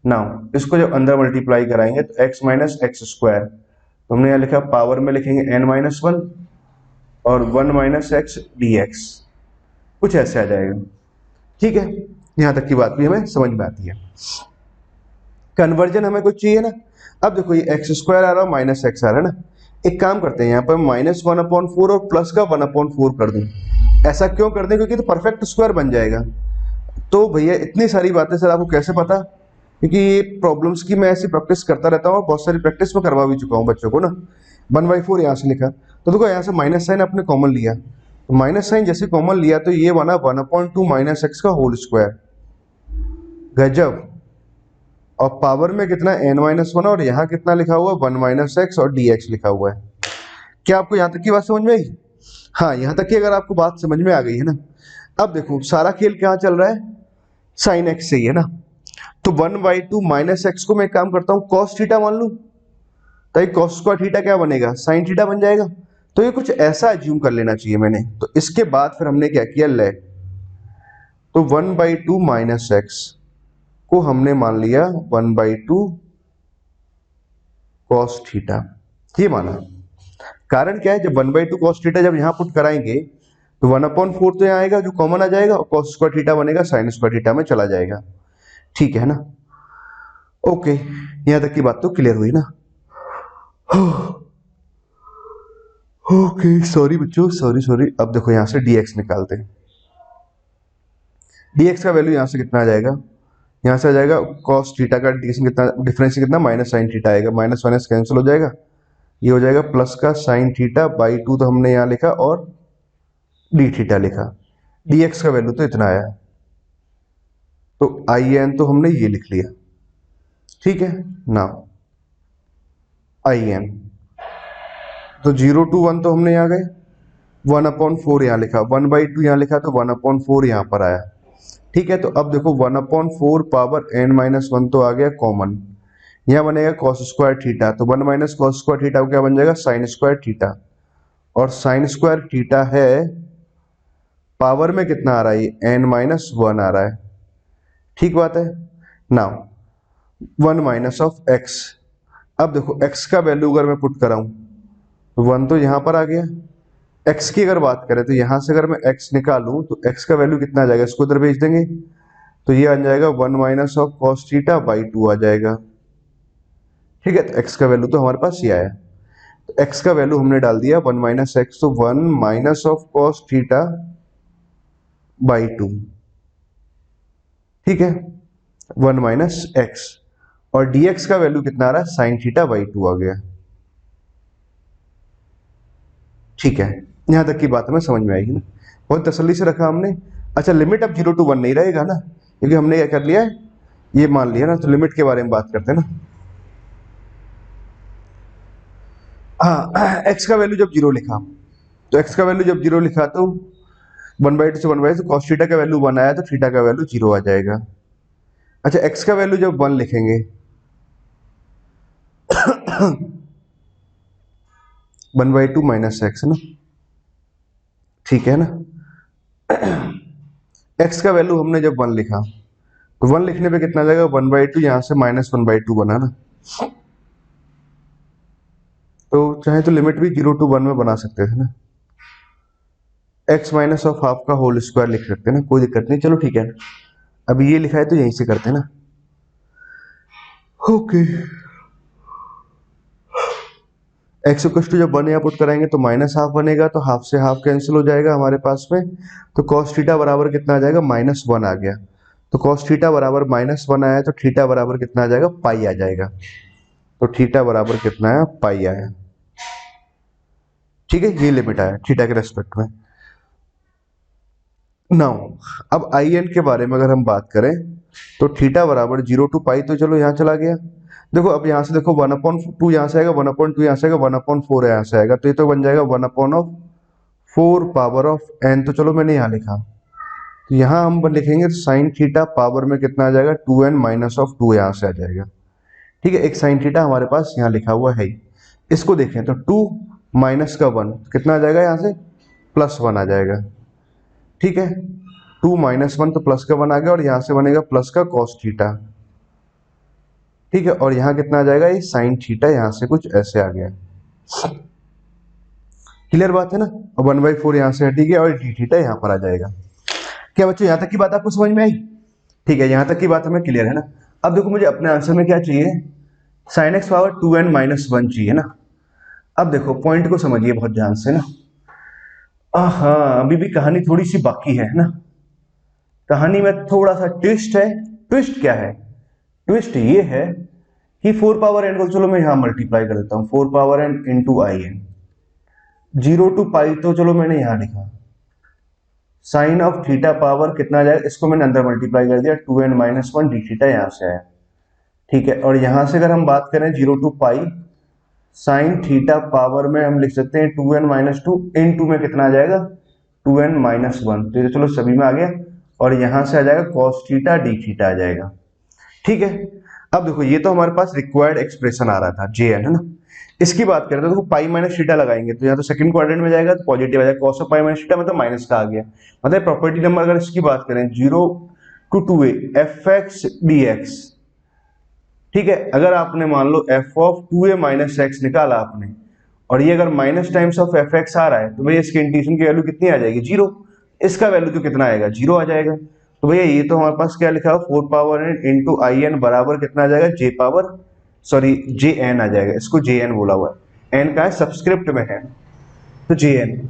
नाउ इसको जब अंदर मल्टीप्लाई कराएंगे तो x माइनस एक्स स्क्वायर, तो हमने यहाँ लिखा, पावर में लिखेंगे n माइनस वन और 1 माइनस एक्स डी एक्स, कुछ ऐसे आ जाएगा। ठीक है, यहाँ तक की बात भी हमें समझ में आती है। कन्वर्जन हमें कुछ चाहिए ना। अब देखो ये एक्स स्क्वायर आ रहा है, माइनस एक्स आ रहा है ना, एक काम करते हैं यहाँ पर -1/4 और प्लस का 1/4 कर दूं। ऐसा क्यों कर दें, क्योंकि तो परफेक्ट स्क्वायर बन जाएगा। तो भैया इतनी सारी बातें सर आपको कैसे पता, क्योंकि ये प्रॉब्लम्स की मैं ऐसी प्रैक्टिस करता रहता हूँ और बहुत सारी प्रैक्टिस में करवा भी चुका हूँ बच्चों को ना। 1/4 यहाँ से लिखा, तो देखो यहाँ से माइनस साइन आपने कॉमन लिया, तो माइनस साइन जैसे कॉमन लिया तो ये बना 1/2 माइनस एक्स का होल स्क्वायर, गजब। और पावर में कितना, n-1, और यहाँ कितना लिखा हुआ है, 1 माइनस एक्स और dx लिखा हुआ है। क्या आपको यहाँ तक की बात समझ में आई, हाँ यहाँ तक की अगर आपको बात समझ में आ गई है ना। अब देखो सारा खेल क्या चल रहा है, साइन एक्स से ही है ना, तो 1/2 माइनस एक्स को मैं एक काम करता हूँ कॉस थीटा मान लूँ, तो कॉस स्क्वायर थीटा क्या बनेगा, साइन थीटा बन जाएगा। तो ये कुछ ऐसा एज्यूम कर लेना चाहिए मैंने। तो इसके बाद फिर हमने क्या किया, लेट, तो 1/2 माइनस एक्स को हमने मान लिया 1/2 कॉस थीटा, ये माना। कारण क्या है, जब 1/2 कॉस थीटा जब यहां पुट कराएंगे तो 1/4 तो यहाँ आएगा जो कॉमन आ जाएगा, और कॉस स्क्वायर थीटा बनेगा साइन स्क्वायर थीटा में चला जाएगा। ठीक है ना, ओके, यहां तक की बात तो क्लियर हुई ना। ओके सॉरी बच्चों, सॉरी। अब देखो यहां से dx निकालते हैं। dx का वैल्यू यहां से कितना आ जाएगा, यहाँ से आ जाएगा cos थीटा का डिफरेंस कितना, माइनस साइन थीटा आएगा, माइनस माइनस कैंसिल हो जाएगा, ये हो जाएगा प्लस का साइन थीटा बाई 2 तो हमने यहाँ लिखा, और डी थीटा लिखा, dx का वैल्यू तो इतना आया, तो in तो हमने ये लिख लिया। ठीक है ना, in तो 0 to 1 तो हमने यहाँ गए, 1/4 यहाँ लिखा, 1/2 यहाँ लिखा, तो 1/4 यहाँ पर आया। ठीक है, तो अब देखो 1/4 पावर n-1 तो आ गया कॉमन, यहाँ बनेगा cos स्क्वायर थीटा, तो 1 माइनस कॉस स्क्वायर थीटा क्या बन जाएगा, साइन स्क्वायर थीटा, और साइन स्क्वायर थीटा है पावर में कितना आ रहा है, n-1 आ रहा है। ठीक बात है, नाउ 1 माइनस ऑफ एक्स। अब देखो x का वैल्यू अगर मैं पुट कराऊं तो 1 तो यहां पर आ गया। x की अगर बात करें तो यहां से अगर मैं x निकालूं तो x का वैल्यू कितना आ जाएगा, इसको उधर भेज देंगे तो ये आ जाएगा 1 minus of cos theta by 2 आ जाएगा। ठीक है, तो x का वैल्यू तो हमारे पास ये आया। तो x का वैल्यू हमने डाल दिया 1 माइनस एक्स, तो 1 minus of cos theta by 2। ठीक है, 1 माइनस एक्स, और dx का वैल्यू कितना आ रहा है, साइन थीटा बाई 2 आ गया। ठीक है, यहां तक की बात हमें समझ में आएगी ना, बहुत तसल्ली से रखा हमने। अच्छा, लिमिट अब 0 to 1 नहीं रहेगा ना, क्योंकि हमने क्या कर लिया है, ये मान लिया ना, तो लिमिट के बारे में बात करते हैं ना। हाँ, x का वैल्यू जब 0 लिखा, तो x का वैल्यू जब 0 लिखा तो 1/2 से 1/2, तो cos थीटा का वैल्यू 1 आया तो थीटा का वैल्यू 0 आ जाएगा। अच्छा, x का वैल्यू जब 1 लिखेंगे 1/2 माइनस एक्स ना, ठीक है ना। x का वैल्यू हमने जब 1 लिखा तो 1 लिखने पे कितना आ जाएगा, 1/2, यहां से -1/2 बना ना, तो चाहे तो लिमिट भी 0 to 1 में बना सकते थे ना, x माइनस ऑफ हाफ का होल स्क्वायर लिख सकते हैं ना, कोई दिक्कत नहीं। चलो ठीक है, अभी ये लिखा है तो यहीं से करते हैं ना। ओके, एक्स इक्वल टू जब 1 यहाँ पुट कराएंगे तो माइनस हाफ बनेगा, तो हाफ से हाफ कैंसिल हो जाएगा हमारे पास में, तो कॉस थीटा बराबर कितना आ जाएगा, -1 आ गया। तो कॉस थीटा बराबर -1 आया, तो थीटा बराबर कितना आ जाएगा, पाई आ जाएगा। तो थीटा बराबर कितना आया, पाई आया। ठीक है, ये लिमिट आया थीटा के रेस्पेक्ट में। नाउ अब आई एन के बारे में अगर हम बात करें तो थीटा बराबर 0 to पाई, तो चलो यहाँ चला गया। देखो अब यहाँ से देखो 1/2 यहाँ से आएगा, 1/2 यहाँ से आएगा, 1/4 यहाँ से आएगा, तो ये तो बन जाएगा 1/4 पावर ऑफ एन। तो चलो मैंने यहाँ लिखा, तो यहाँ हम लिखेंगे साइन थीटा पावर में कितना आ जाएगा, 2n माइनस ऑफ 2 यहाँ से आ जाएगा। ठीक है, एक साइन थीटा हमारे पास यहाँ लिखा हुआ है। इसको देखें तो 2 माइनस का 1 कितना आ जाएगा, यहाँ से +1 आ जाएगा। ठीक है, 2 माइनस 1 तो प्लस का 1 आ गया, और यहाँ से बनेगा प्लस का कॉस थीटा। ठीक है, और यहाँ कितना आ जाएगा, ये साइन थीटा यहाँ से कुछ ऐसे आ गया। क्लियर बात है ना। और 1/4 यहाँ से हटी गया, और डी थीटा यहाँ पर आ जाएगा। क्या बच्चों, यहाँ तक की बात आपको समझ में आई? ठीक है, यहाँ तक की बात हमें क्लियर है ना। अब देखो मुझे अपने आंसर में क्या चाहिए, sine x power 2n minus 1 चाहिए ना। अब देखो पॉइंट को समझिए बहुत ध्यान से ना। हाँ, अभी भी कहानी थोड़ी सी बाकी है ना, कहानी में थोड़ा सा ट्विस्ट है। ट्विस्ट क्या है, ट्विस्ट ये है कि 4 पावर एन को चलो मैं यहां मल्टीप्लाई कर देता हूं, 4 power n into i n, 0 to pi, तो चलो मैंने यहां लिखा साइन ऑफ थीटा पावर कितना आ जाएगा, इसको मैंने अंदर मल्टीप्लाई कर दिया, 2n माइनस 1 डी थीटा यहां से आया। ठीक है, और यहां से अगर हम बात करें 0 to pi sine theta power में हम लिख सकते हैं 2n माइनस 2 इन 2 में कितना आ जाएगा, 2n माइनस 1, तो ये चलो सभी में आ गया, और यहां से आ जाएगा cos थीटा डी थीटा आ जाएगा। ठीक है, अब देखो ये तो हमारे पास रिक्वायर्ड एक्सप्रेशन आ रहा था jn है ना। इसकी बात करें तो देखो पाई माइनस थीटा लगाएंगे तो यहाँ तो सेकंड क्वाड्रेंट में जाएगा तो पॉजिटिव आ जाएगा, cos of pi minus theta मतलब माइनस का आ गया। मतलब प्रॉपर्टी नंबर अगर इसकी बात करें 0 to 2a fx dx। ठीक है, अगर आपने मान लो f of 2a minus x निकाला आपने, और ये अगर minus times of f x आ रहा है, तो भैया इसकी इंटीग्रेशन की वैल्यू कितनी आ जाएगी, 0। इसका वैल्यू तो कितना आएगा, 0 आ जाएगा। तो भैया ये तो हमारे पास क्या लिखा है, 4 power n into i n बराबर कितना आ जाएगा, जे एन आ जाएगा। इसको जे एन बोला हुआ है, एन का है सब्सक्रिप्ट में है, तो जे एन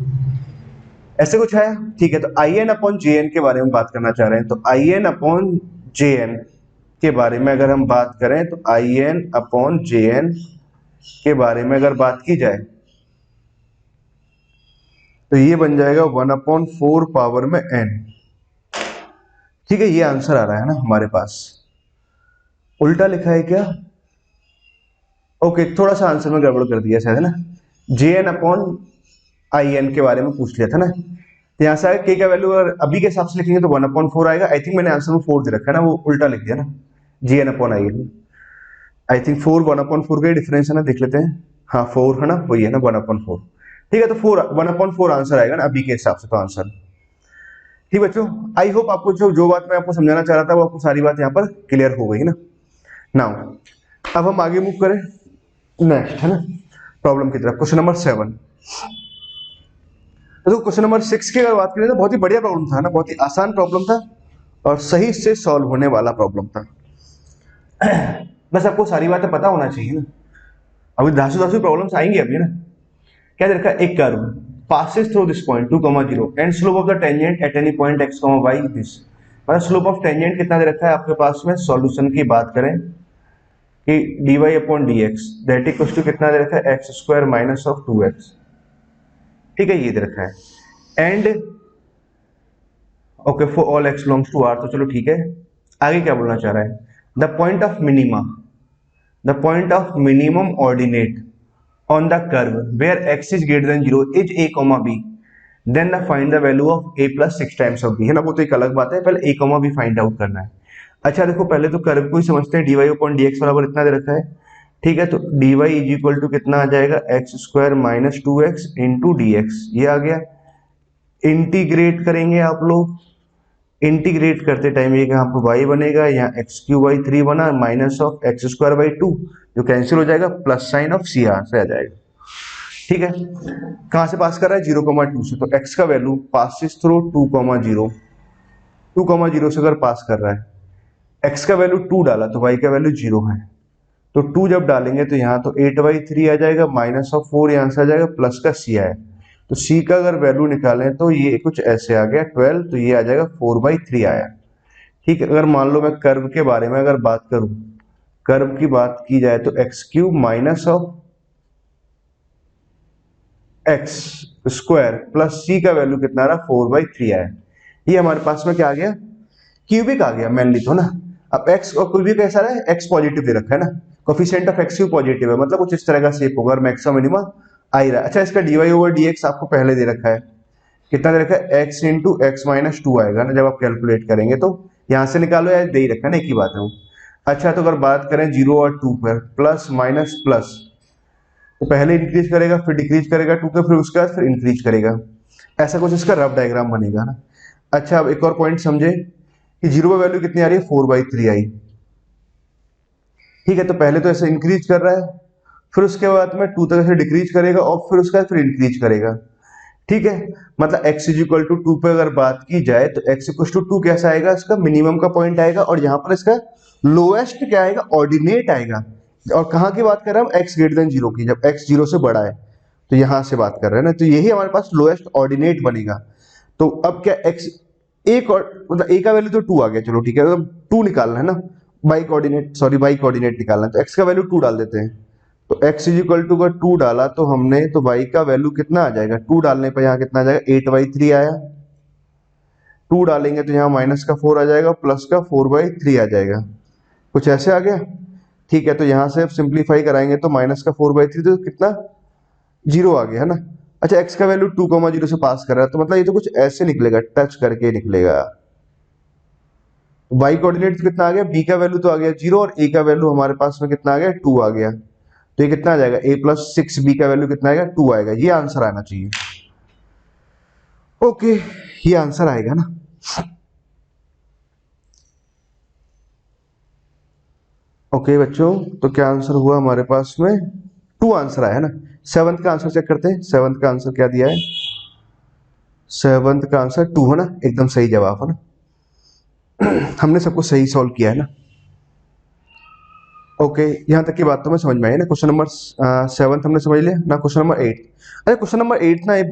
ऐसे कुछ है। ठीक है, तो i n upon j n के बारे में बात करना चाह रहे हैं, तो i n upon j n के बारे में अगर हम बात करें, तो i n upon j n के बारे में अगर बात की जाए तो ये बन जाएगा 1/4 पावर में n। ठीक है, ये आंसर आ रहा है ना हमारे पास। उल्टा लिखा है क्या, ओके, थोड़ा सा आंसर में गड़बड़ कर दिया शायद है ना, jn अपॉन आई एन के बारे में पूछ लिया था ना। तो यहाँ से के का वैल्यू अगर अभी के हिसाब से लिखेंगे तो 1/4 आएगा। आई थिंक मैंने आंसर में 4 दे रखा है ना, वो उल्टा लिख दिया ना, jn upon i n. I think 4 1/4 का डिफरेंस है ना, देख लेते हैं। हाँ 4 है ना, वही है ना 1/4। ठीक है, तो 4 1/4 आंसर आएगा ना अभी के हिसाब से तो आंसर। ठीक बच्चों, आई होप आपको जो बात मैं आपको समझाना चाह रहा था वो आपको सारी बात यहाँ पर क्लियर हो गई ना। नाउ अब हम आगे मूव करें नेक्स्ट, है ना, प्रॉब्लम की तरफ। Question number 7। तो क्वेश्चन नंबर 6 की अगर बात करें तो बहुत ही बढ़िया प्रॉब्लम था ना, बहुत ही आसान प्रॉब्लम था और सही से सॉल्व होने वाला प्रॉब्लम था। बस आपको सारी बातें पता होना चाहिए ना। अभी धासु धासु प्रॉब्लम्स आएंगे अभी ना। क्या दे रखा है, एक curve passes through this point 2, 0 and slope of the tangent at any point x, y this। मतलब स्लोप ऑफ टेंजेंट कितना दे रखा है आपके पास में। सॉल्यूशन की बात करें कि dy upon dx that equals to कितना दे रखा है, x square minus of 2x। ठीक है, ये दे रखा है and okay for all x belongs to r। तो चलो ठीक है, आगे क्या बोलना चाह रहा है, the point of minima, the point of minimum ordinate on the curve where x is greater than 0 is a comma b, then find the value of a plus 6 times of b। है ना, वो तो एक अलग बात है, पहले a comma b find out करना है। अच्छा देखो, पहले तो कर्व को ही समझते हैं। dy upon dx बराबर इतना दे रखा है, ठीक है। तो dy इज इक्वल टू कितना आ जाएगा, x square minus 2x into D x, ये आ गया। इंटीग्रेट करेंगे आप लोग, इंटीग्रेट करते टाइम ये यहाँ पर y बनेगा, यहाँ एक्स क्यू बाई 3 बना minus of x square by 2 जो कैंसिल हो जाएगा, plus sine of c r से आ जाएगा। ठीक है, कहां से पास कर रहा है, 0,2 से। तो x का वैल्यू पासिस थ्रू 2,0, 2,0 से अगर पास कर रहा है, x का वैल्यू 2 डाला तो y का वैल्यू 0 है। तो 2 जब डालेंगे तो यहाँ तो 8/3 आ जाएगा, माइनस ऑफ 4 यहाँ से आ जाएगा, प्लस का c आया। तो c का अगर वैल्यू निकालें तो ये कुछ ऐसे आ गया 12, तो ये आ जाएगा 4/3 आया। ठीक है, अगर मान लो मैं कर्व के बारे में अगर बात करूं, कर्व की बात की जाए तो x cube minus of x square plus C का वैल्यू कितना रहा, 4/3 आया। ये हमारे पास में क्या आ गया, क्यूबिक आ गया मेनली तो ना। अब एक्स और क्यूबिक कैसा है, एक्स पॉजिटिव दे रखा है ना, coefficient of x cube positive है, मतलब कुछ इस तरह का शेप होगा और मैक्सिमम मिनिमम आ ही रहा है। अच्छा, इसका dy ओवर dx आपको पहले दे रखा है, कितना दे रखा है, x इंटू एक्स माइनस 2 आएगा ना जब आप कैलकुलेट करेंगे। तो यहां से निकालो या दे ही रखा है ना, एक ही बात है वो। अच्छा, तो अगर बात करें 0 और 2 पर, प्लस माइनस प्लस, तो पहले इंक्रीज करेगा फिर डिक्रीज करेगा 2 का, फिर उसके बाद फिर इंक्रीज करेगा। ऐसा कुछ इसका रफ डायग्राम बनेगा ना। अच्छा, अब एक और पॉइंट समझे कि 0 पर वैल्यू कितनी आ रही है, 4/3 आई। ठीक है, तो पहले तो ऐसे इंक्रीज कर रहा है, फिर उसके बाद में 2 तक ऐसे डिक्रीज करेगा और फिर उसके बाद फिर इंक्रीज करेगा। ठीक है, मतलब x इज इक्वल टू 2 पे अगर बात की जाए तो x इक्वल टू 2 कैसा आएगा, इसका मिनिमम का पॉइंट आएगा और यहाँ पर इसका लोएस्ट क्या आएगा, ऑर्डिनेट आएगा। और कहाँ की बात कर रहे हैं हम, x ग्रेटर देन 0 की, जब x 0 से बड़ा है तो यहां से बात कर रहे हैं ना। तो यही हमारे पास लोएस्ट ऑर्डिनेट बनेगा। तो अब क्या x एक और मतलब a का वैल्यू तो 2 आ गया, चलो ठीक है, तो 2 निकालना है ना, by coordinate, sorry by coordinate निकालना है, तो x का वैल्यू 2 डाल देते हैं। तो x इज इक्वल टू का 2 डाला तो हमने, तो y का वैल्यू कितना आ जाएगा, 2 डालने पर यहाँ कितना आ जाएगा, 8/3 आया। 2 डालेंगे तो यहाँ माइनस का 4 आ जाएगा, प्लस का 4/3 आ जाएगा, कुछ ऐसे आ गया। ठीक है, तो यहाँ से अब सिंप्लीफाई कराएंगे तो माइनस का 4/3 तो कितना, 0 आ गया है ना। अच्छा, x का वैल्यू 2,0 से पास कर रहा है, तो मतलब ये तो कुछ ऐसे निकलेगा, टच करके निकलेगा। y कोऑर्डिनेट कितना आ गया, b का वैल्यू तो आ गया 0 और a का वैल्यू हमारे पास में कितना आ गया, 2 आ गया। तो ये कितना आ जाएगा, a प्लस 6b का वैल्यू कितना आएगा, 2 आएगा। ये आंसर आना चाहिए। ओके, ये आंसर आएगा ना। ओके बच्चों, तो क्या आंसर हुआ हमारे पास में, 2 आंसर आया है ना। 7th का आंसर चेक करते हैं, 7th का आंसर क्या दिया है, 7th का आंसर 2 है ना, एकदम सही जवाब है ना। हमने सबको सही सॉल्व किया है ना। ओके, यहाँ तक की बात तो मैं समझ में आई ना। क्वेश्चन नंबर 7 हमने समझ लिया ना। क्वेश्चन नंबर 8, अरे क्वेश्चन नंबर 8 ना, ये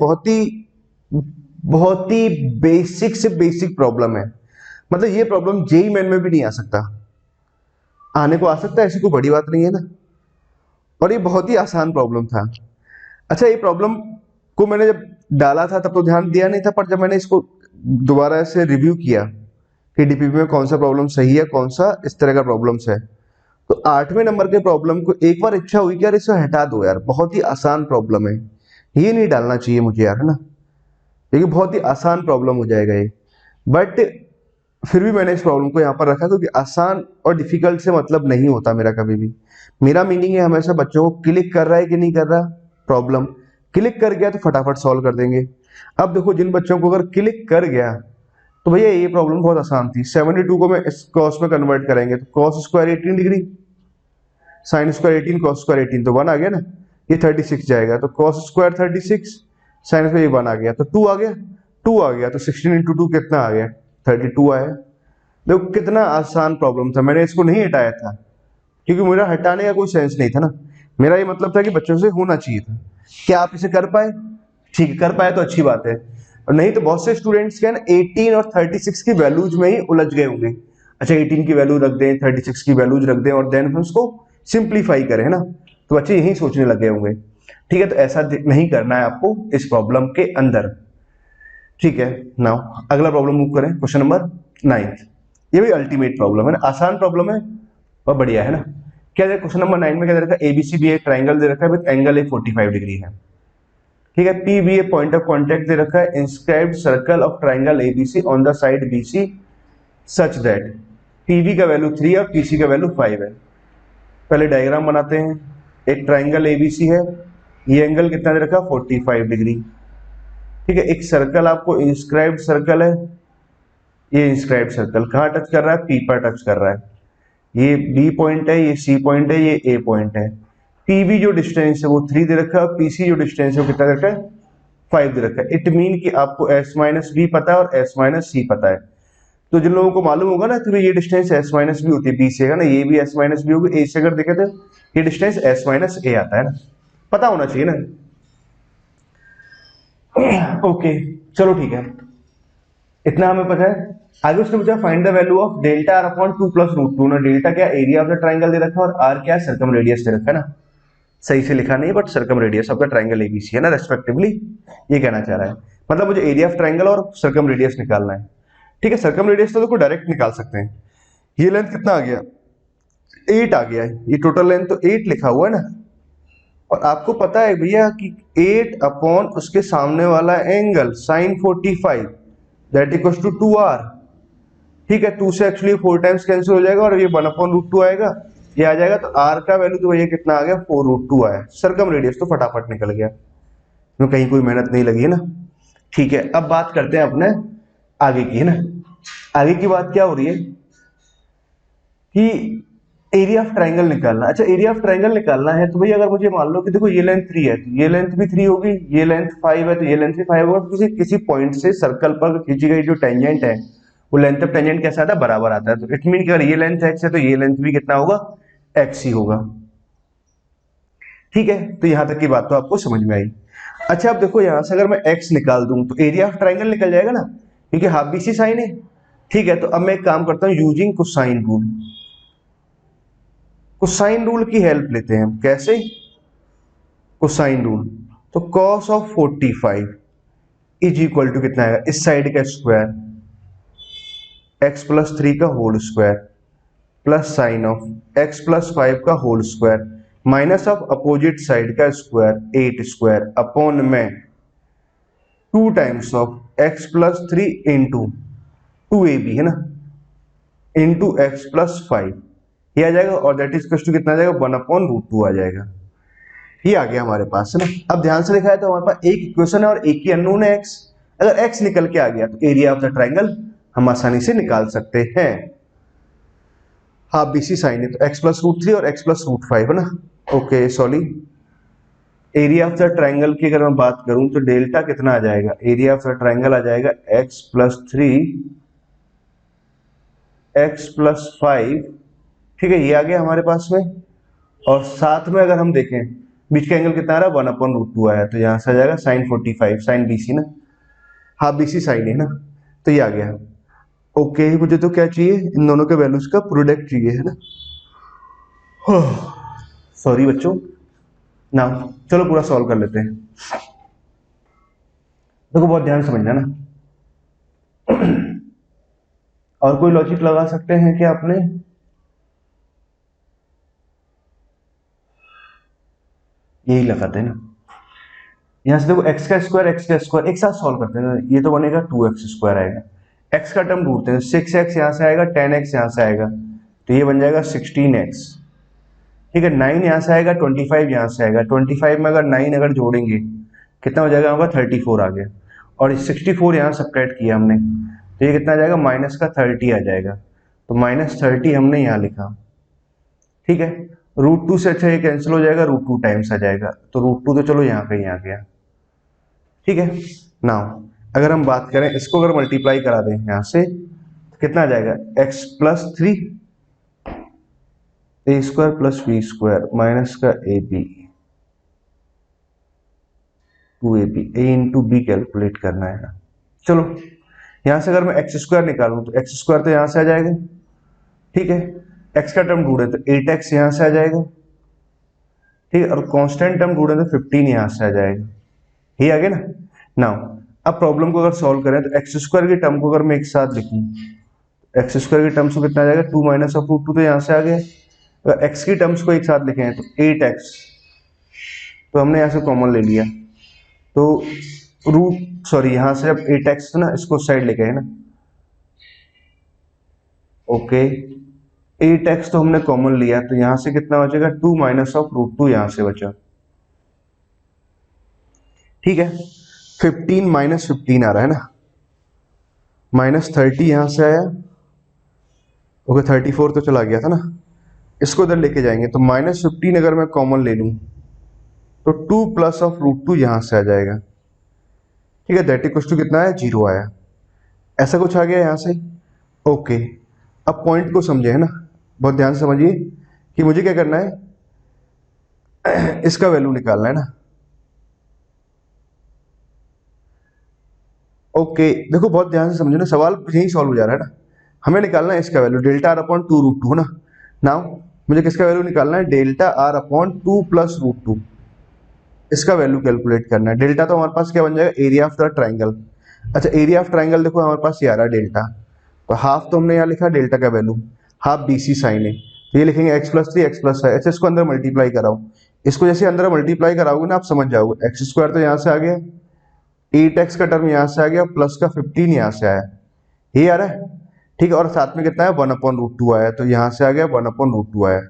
बहुत ही बेसिक से बेसिक प्रॉब्लम है। मतलब ये प्रॉब्लम जेई मेन में भी नहीं आ सकता, आने को आ सकता है, ऐसी कोई बड़ी बात नहीं है ना। और ये बहुत ही आसान प्रॉब्लम था। अच्छा, ये प्रॉब्लम को मैंने जब डाला था तब तो ध्यान दिया नहीं था, पर जब मैंने इसको दोबारा से रिव्यू किया कि डीपीपी में कौन सा प्रॉब्लम सही है, कौन सा इस तरह का प्रॉब्लम्स है, तो 8वें नंबर के प्रॉब्लम को एक बार इच्छा हुई कि यार इसे हटा दो यार, बहुत ही आसान प्रॉब्लम है, ये नहीं डालना चाहिए मुझे यार, है ना, क्योंकि बहुत ही आसान प्रॉब्लम हो जाएगा ये। बट फिर भी मैंने इस प्रॉब्लम को यहाँ पर रखा, क्योंकि आसान और डिफिकल्ट से मतलब नहीं होता मेरा कभी भी। मेरा मीनिंग है हमेशा बच्चों को क्लिक कर रहा है कि नहीं कर रहा, प्रॉब्लम क्लिक कर गया तो फटाफट सॉल्व कर देंगे। अब देखो, जिन बच्चों को अगर क्लिक कर गया तो भैया ये प्रॉब्लम बहुत आसान थी। 72 को मैं कॉस में कन्वर्ट करेंगे तो cos square 18 degree, sine square 18, cos square 18, तो 1 आ गया ना। ये 36 जाएगा तो कॉस स्क्वायर 36, साइन स्क्वायर 1 आ गया तो 2 आ गया, 2 आ गया तो 16 इंटू 2 कितना आ गया, 32 आया। देखो कितना आसान प्रॉब्लम था, मैंने इसको नहीं हटाया था क्योंकि मेरा हटाने का कोई सेंस नहीं था ना। मेरा ये मतलब था कि बच्चों से होना चाहिए था। क्या आप इसे कर पाए? ठीक है, कर पाए तो अच्छी बात है, और नहीं तो बहुत से स्टूडेंट्स क्या है ना 18 और 36 की वैल्यूज में ही उलझ गए होंगे। अच्छा 18 की वैल्यू रख दें, 36 की वैल्यूज रख दें और देन फिर उसको सिंप्लीफाई करें, है ना। तो बच्चे यही सोचने लगे होंगे। ठीक है, तो ऐसा नहीं करना है आपको इस प्रॉब्लम के अंदर। ठीक है, नाउ अगला प्रॉब्लम मूव करें, क्वेश्चन नंबर 9। ये भी अल्टीमेट प्रॉब्लम है ना, आसान प्रॉब्लम है और बढ़िया है ना। क्या है क्वेश्चन नंबर 9 में, क्या दे रखा है, एबीसी भी एक ट्राइंगल दे रखा है विद एंगल ए 45 डिग्री है। ठीक है, P be a point of contact दे रखा है, inscribed circle of triangle ABC on the side BC such that PB का वैल्यू 3 और पीसी का वैल्यू 5 है। पहले डायग्राम बनाते हैं। एक ट्राइंगल एबीसी है, ये एंगल कितना दे रखा है 45 डिग्री। ठीक है, एक सर्कल आपको इंस्क्राइब्ड सर्कल है, ये इंस्क्राइब्ड सर्कल कहाँ टच कर रहा है, पी पर टच कर रहा है। ये बी पॉइंट है, ये सी पॉइंट है, ये ए पॉइंट है। पीबी जो डिस्टेंस है वो 3 दे रखा है, पीसी जो डिस्टेंस है वो कितना दे रखा है 5 दे रखा है। इट मीन कि आपको एस माइनस बी पता है और एस माइनस सी पता है। तो जिन लोगों को मालूम होगा ना तो ये डिस्टेंस एस माइनस बी होती है, बी से है ना, ये भी एस माइनस बी होगी, ए से अगर देखे तो ये डिस्टेंस एस माइनस ए आता है ना, पता होना चाहिए ना। ओके चलो ठीक है, इतना हमें पता है। आगे उसने पूछा find the value of delta r upon 2 plus root 2 ना। डेल्टा क्या एरिया ऑफ द ट्राइंगल दे रखा है और आर क्या सर्कम रेडियस दे रखा है ना। सही से लिखा नहीं but circum radius of the triangle ABC है ना रेस्पेक्टिवली, ये कहना चाह रहा है। मतलब मुझे एरिया ऑफ ट्राइंगल और सर्कम रेडियस निकालना है। ठीक है, सर्कम रेडियस तो देखो डायरेक्ट निकाल सकते हैं। ये लेंथ कितना आ गया 8 आ गया है, ये टोटल लेंथ तो 8 लिखा हुआ है ना। और आपको पता है भैया कि 8 अपॉन उसके सामने वाला angle sine 45 that equals to 2r। ठीक है, 2 से एक्चुअली 4 टाइम्स कैंसिल हो जाएगा और ये 1 अपॉन रूट 2 आएगा, ये आ जाएगा। तो r का वैल्यू तो भैया कितना आ गया 4 रूट 2 आया। सर्कम रेडियस तो फटाफट निकल गया, तो कहीं कोई मेहनत नहीं लगी है ना। ठीक है, अब बात करते हैं अपने आगे की, है ना। आगे की बात क्या हो रही है कि एरिया ऑफ ट्राइंगल निकालना। अच्छा एरिया ऑफ ट्राइंगल निकालना है तो भैया अगर मुझे मान लो कि देखो ये लेंथ 3 है तो ये लेंथ भी 3 होगी, ये लेंथ 5 है तो ये लेंथ भी 5 होगा। किसी किसी पॉइंट से सर्कल पर खींची गई जो टेंजेंट है वो लेंथ ऑफ टेंजेंट कैसा आता है, बराबर आता है। तो इट मीन कि अगर ये लेंथ x है तो ये लेंथ भी कितना होगा x ही होगा। ठीक है, तो यहां तक की बात तो आपको समझ में आई। अच्छा अब देखो यहां से अगर मैं x निकाल दूं तो एरिया ऑफ ट्राइंगल निकल जाएगा ना, क्योंकि हाफ बीसी साइन है। ठीक है, तो अब मैं एक काम करता हूं using cosine rule. Cosine rule की हेल्प लेते हैं हम। कैसे? कोसाइन रूल, तो cos of 45 is equal to कितना आएगा, इस साइड का स्क्वायर x प्लस 3 का whole square plus sine of x plus 5 का whole square minus of opposite side का स्क्वायर 8 स्क्वायर अपॉन में 2 times of x plus 3 into 2ab है ना, इंटू x प्लस 5 ये आ जाएगा। और दैट इज टू कितना आ जाएगा 1 अपॉन रूट 2 आ जाएगा। ये आ गया हमारे पास, है ना। अब ध्यान से लिखा है तो हमारे पास एक इक्वेशन है और एक ही अननोन है x। अगर x निकल के आ गया तो एरिया ऑफ द ट्राइंगल हम आसानी से निकाल सकते हैं। हाफ बीसी साइन है तो x प्लस रूट 3 और x प्लस रूट 5 है ना। Okay sorry, area of the triangle की अगर मैं बात करूं तो डेल्टा कितना आ जाएगा, एरिया ऑफ द ट्राइंगल आ जाएगा x प्लस 3 x प्लस 5। ठीक है, ये आ गया हमारे पास में। और साथ में अगर हम देखें बीच का एंगल कितना आ रहा है 1 अपॉन रूट 2 आया, तो यहां से आ जाएगा साइन 45 साइन बीसी ना, हाफ बीसी साइन है ना, तो ये आ गया। ओके मुझे तो क्या चाहिए, इन दोनों के वैल्यूज का प्रोडक्ट चाहिए, है ना। सॉरी बच्चों, ना चलो पूरा सॉल्व कर लेते हैं। देखो बहुत ध्यान समझना ना। और कोई लॉजिक लगा सकते हैं क्या आपने? यही लगाते हैं ना। यहां से देखो x का स्क्वायर एक साथ सॉल्व करते हैं। ये तो बनेगा 2x स्क्वायर आएगा, x का टर्म ढूंढते हैं। 6x यहां से आएगा, 10x यहां से आएगा, तो ये बन जाएगा 16x। ठीक है, 9 यहां से आएगा, 25 यहां से आएगा। 25 में अगर 9 अगर जोड़ेंगे कितना हो जाएगा, होगा 34 आ गया। और 64 यहां सब्ट्रैक्ट किया हमने तो ये कितना आ जाएगा, माइनस का 30 आ जाएगा। तो -30 हमने यहाँ लिखा, ठीक है। √2 से अच्छा ये कैंसिल हो जाएगा, √2 टाइम्स आ जाएगा, तो √2 तो चलो यहाँ कहीं आ गया, ठीक है। नाउ अगर हम बात करें इसको, अगर मल्टीप्लाई करा दें यहाँ से तो कितना आ जाएगा, x+3 a² + b² माइनस का ab 2ab a into b calculate करना है। चलो यहां से अगर मैं x² निकालूं तो x² तो यहां से आ जाएगा, ठीक है। x का टर्म ढूंढे तो 8x यहां से आ जाएगा, ठीक है। और कांस्टेंट टर्म ढूंढे तो 15 यहां से आ जाएगा, ये आ गया ना। नाउ अब प्रॉब्लम को अगर सॉल्व करें तो x² की टर्म को अगर मैं एक साथ लिखूं, x² की टर्म्स को कितना आ जाएगा, 2 माइनस ऑफ √2 तो यहां से आ गया। अगर x की टर्म्स को एक साथ लिखे हैं तो 8x, तो हमने यहां से कॉमन ले लिया, तो यहां से अब 8x ना इसको साइड लेके है ना, ओके। 8x तो हमने कॉमन लिया, तो यहां से कितना बचेगा, 2 माइनस ऑफ √2 यहां से बचा, ठीक है। 15 -15 आ रहा है ना, -30 यहां से आया, ओके। 34 तो चला गया था ना, इसको इधर लेके जाएंगे तो -15 अगर मैं कॉमन ले लूं तो 2 प्लस ऑफ √2 यहां से आ जाएगा, ठीक है। दैट इक्वल्स टू कितना है, 0 आया, ऐसा कुछ आ गया यहां से, ओके। अब पॉइंट को समझे है ना, बहुत ध्यान से समझिए कि मुझे क्या करना है, इसका वैल्यू निकालना है ना, ओके। देखो बहुत ध्यान से समझो ना, सवाल यही सॉल्व हो जा रहा है ना। हमें निकालना है इसका वैल्यू, डेल्टा r अपॉन 2 √2 ना। नाउ मुझे किसका वैल्यू निकालना है, डेल्टा r अपॉन 2 प्लस √2, इसका वैल्यू कैलकुलेट करना है। डेल्टा तो हमारे पास क्या बन जाएगा, एरिया ऑफ द ट्राइंगल। अच्छा एरिया ऑफ ट्राइंगल देखो हमारे पास ये आ रहा है डेल्टा, तो हाफ तो हमने यहाँ लिखा डेल्टा का वैल्यू, हाफ BC साइन है, तो ये लिखेंगे x+3 x+5। अच्छा इसको अंदर मल्टीप्लाई कराओ, इसको जैसे अंदर मल्टीप्लाई कराओगे ना आप समझ जाओगे, x² तो यहाँ से आ गया, 8x का टर्म यहाँ से आ गया, प्लस का 15 यहाँ से आया, ये आ रहा है, ठीक है। और साथ में कितना है, 1/√2 आया, तो यहाँ से आ गया 1/√2 आया,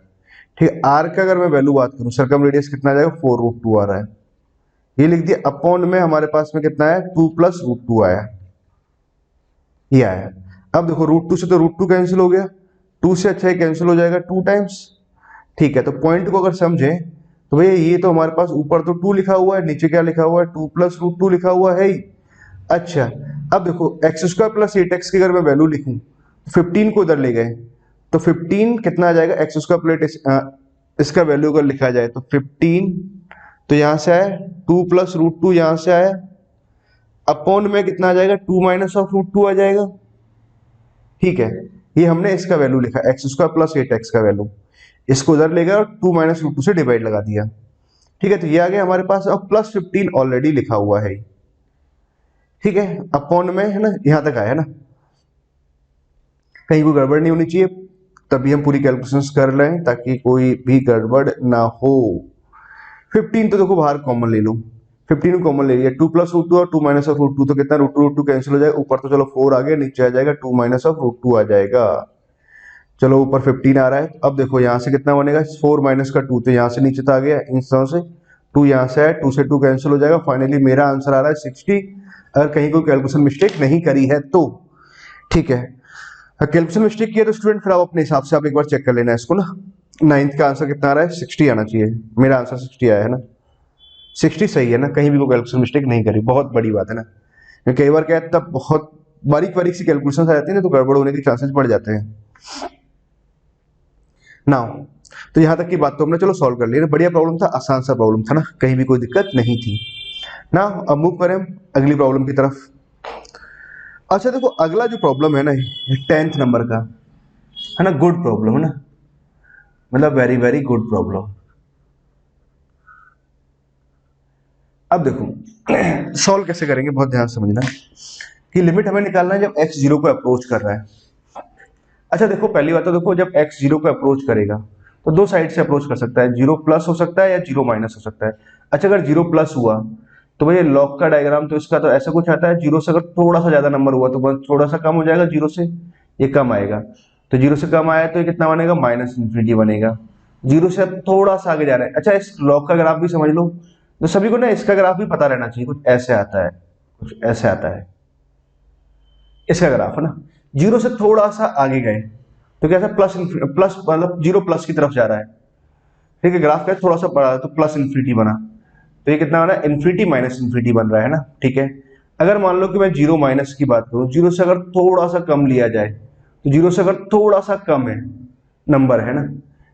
ठीक है। r का अगर मैं वैल्यू बात करूँ, सर्कम रेडियस कितना आ जाएगा, 4√2 आ रहा है, ये लिख दिया। अपॉन में हमारे पास में कितना है, 2 + √2 आया, ये आया। अब देखो √2 से तो √2 कैंसिल हो गया, 2 से अच्छा ही कैंसिल हो जाएगा 2 टाइम्स, ठीक है। तो पॉइंट को अगर समझे तो भैया ये तो हमारे पास ऊपर तो 2 लिखा हुआ है, नीचे क्या लिखा हुआ है, 2 + √2 लिखा हुआ है ही। अच्छा अब देखो x² + 8x की अगर मैं वैल्यू लिखूं, 15 को इधर ले गए तो 15 कितना आ जाएगा, x² प्लस इसका वैल्यू अगर लिखा जाए तो 15, तो यहां से आया 2 + √2 यहां से आया, अपॉन में कितना आ जाएगा, 2 माइनस ऑफ √2 आ जाएगा, ठीक है। ये हमने इसका वैल्यू लिखा x² + 8x का वैल्यू, इसको उधर ले गए और 2 माइनस √2 से डिवाइड लगा दिया, ठीक है। तो ये आ गया हमारे पास, अब +15 ऑलरेडी लिखा हुआ है, ठीक है। अपॉन में है ना, यहां तक आया ना, कहीं कोई गड़बड़ नहीं होनी चाहिए, तभी हम पूरी कैलकुलेशंस कर लें ताकि कोई भी गड़बड़ ना हो। 15 तो देखो बाहर कॉमन ले लो, 15 कॉमन ले लिया, 2 + √2 और 2 माइनस ऑफ √2 तो कितना, √2 कैंसिल हो जाएगा, ऊपर तो चलो 4 आ गया, नीचे आ जाएगा 2 माइनस ऑफ √2 आ जाएगा। चलो ऊपर 15 आ रहा है, अब देखो यहाँ से कितना बनेगा, 4 माइनस का 2 तो यहाँ से नीचे तो आ गया, इन तरह से 2 यहाँ से है, 2 से 2 कैंसिल हो जाएगा, फाइनली मेरा आंसर आ रहा है 60, अगर कहीं कोई कैलकुलेशन मिस्टेक नहीं करी है तो, ठीक है। कैलकुलेशन मिस्टेक किया तो स्टूडेंट फिर आप अपने हिसाब से आप एक बार चेक कर लेना इसको ना। 9th का आंसर कितना आ रहा है, 60 आना चाहिए, मेरा आंसर 60 आया है ना, 60 सही है ना, कहीं भी कोई कैलकुलेशन मिस्टेक नहीं करी, बहुत बड़ी बात है ना। क्योंकि कई बार क्या है, तब बहुत बारीक बारीक सी कैलकुलेशन आ जाती है ना, तो गड़बड़ होने के चांसेस बढ़ जाते हैं। नाउ तो यहाँ तक की बात तो हमने चलो सॉल्व कर लिया, बढ़िया प्रॉब्लम था, आसान सा प्रॉब्लम था ना, कहीं भी कोई दिक्कत नहीं थी ना। अब मूव करें अगली प्रॉब्लम की तरफ। अच्छा देखो अगला जो प्रॉब्लम है ना, 10th नंबर का है ना, गुड प्रॉब्लम है ना, मतलब वेरी वेरी गुड प्रॉब्लम। अब देखो सॉल्व कैसे करेंगे, बहुत ध्यान से समझना कि लिमिट हमें निकालना है जब x 0 को अप्रोच कर रहा है। अच्छा देखो पहली बात तो देखो, जब x 0 को अप्रोच करेगा तो दो साइड से अप्रोच कर सकता है, 0 प्लस हो सकता है या 0 माइनस हो सकता है। अच्छा अगर 0 प्लस हुआ तो भाई लॉग का डायग्राम तो इसका तो ऐसा कुछ आता है, 0 से अगर थोड़ा सा ज्यादा नंबर हुआ तो बस थोड़ा सा कम हो जाएगा, 0 से ये कम आएगा, तो 0 से कम आया तो ये कितना बनेगा, -∞ बनेगा। 0 से अब थोड़ा सा आगे जा रहा है, अच्छा इस लॉग का ग्राफ भी समझ लो, तो सभी को ना इसका ग्राफ भी पता रहना चाहिए, कुछ ऐसे आता है, कुछ ऐसे आता है, इसका ग्राफ है ना, जीरो से थोड़ा सा आगे गए तो कैसा प्लस प्लस मतलब जीरो प्लस की तरफ जा रहा है, ठीक है। ग्राफ का थोड़ा सा बढ़ा तो प्लस इन्फिनिटी बना, तो ये कितना बना, इन्फिनिटी माइनस इन्फिनिटी बन रहा है ना, ठीक है। अगर मान लो कि मैं जीरो माइनस की बात करूं, जीरो से अगर थोड़ा सा कम लिया जाए, तो जीरो से अगर थोड़ा सा कम है नंबर है ना,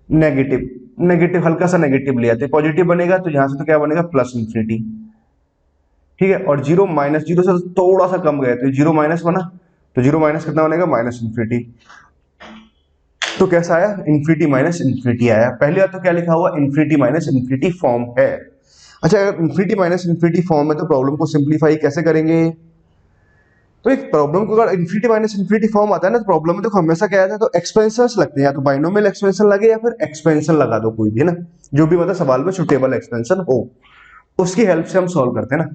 नेगेटिव, नेगेटिव हल्का सा नेगेटिव लिया तो पॉजिटिव बनेगा, तो यहां से तो क्या बनेगा, प्लस इन्फिनिटी, ठीक है। और जीरो माइनस जीरो से थोड़ा सा कम गए तो जीरो माइनस बना, तो जीरो माइनस कितना बनेगा, माइनस इन्फिनिटी। तो कैसा आया, इन्फिनिटी माइनस इन्फिनिटी आया। पहली बात तो क्या लिखा हुआ, इन्फिनिटी माइनस इन्फिनिटी फॉर्म है। अच्छा, अगर इन्फिनिटी माइनस इन्फिनिटी फॉर्म है तो प्रॉब्लम को सिंप्लीफाई कैसे करेंगे। तो एक प्रॉब्लम को अगर इन्फिनिटी माइनस इन्फिनिटी फॉर्म आता है ना, तो प्रॉब्लम में देखो हमेशा क्या आता है, तो एक्सपेंशंस लगते हैं, या तो बाइनोमियल एक्सपेंशन लगे या फिर एक्सपेंशन लगा दो, कोई भी है ना, जो भी मतलब सवाल में सुटेबल एक्सपेंशन हो, उसकी हेल्प से हम सॉल्व करते हैं ना।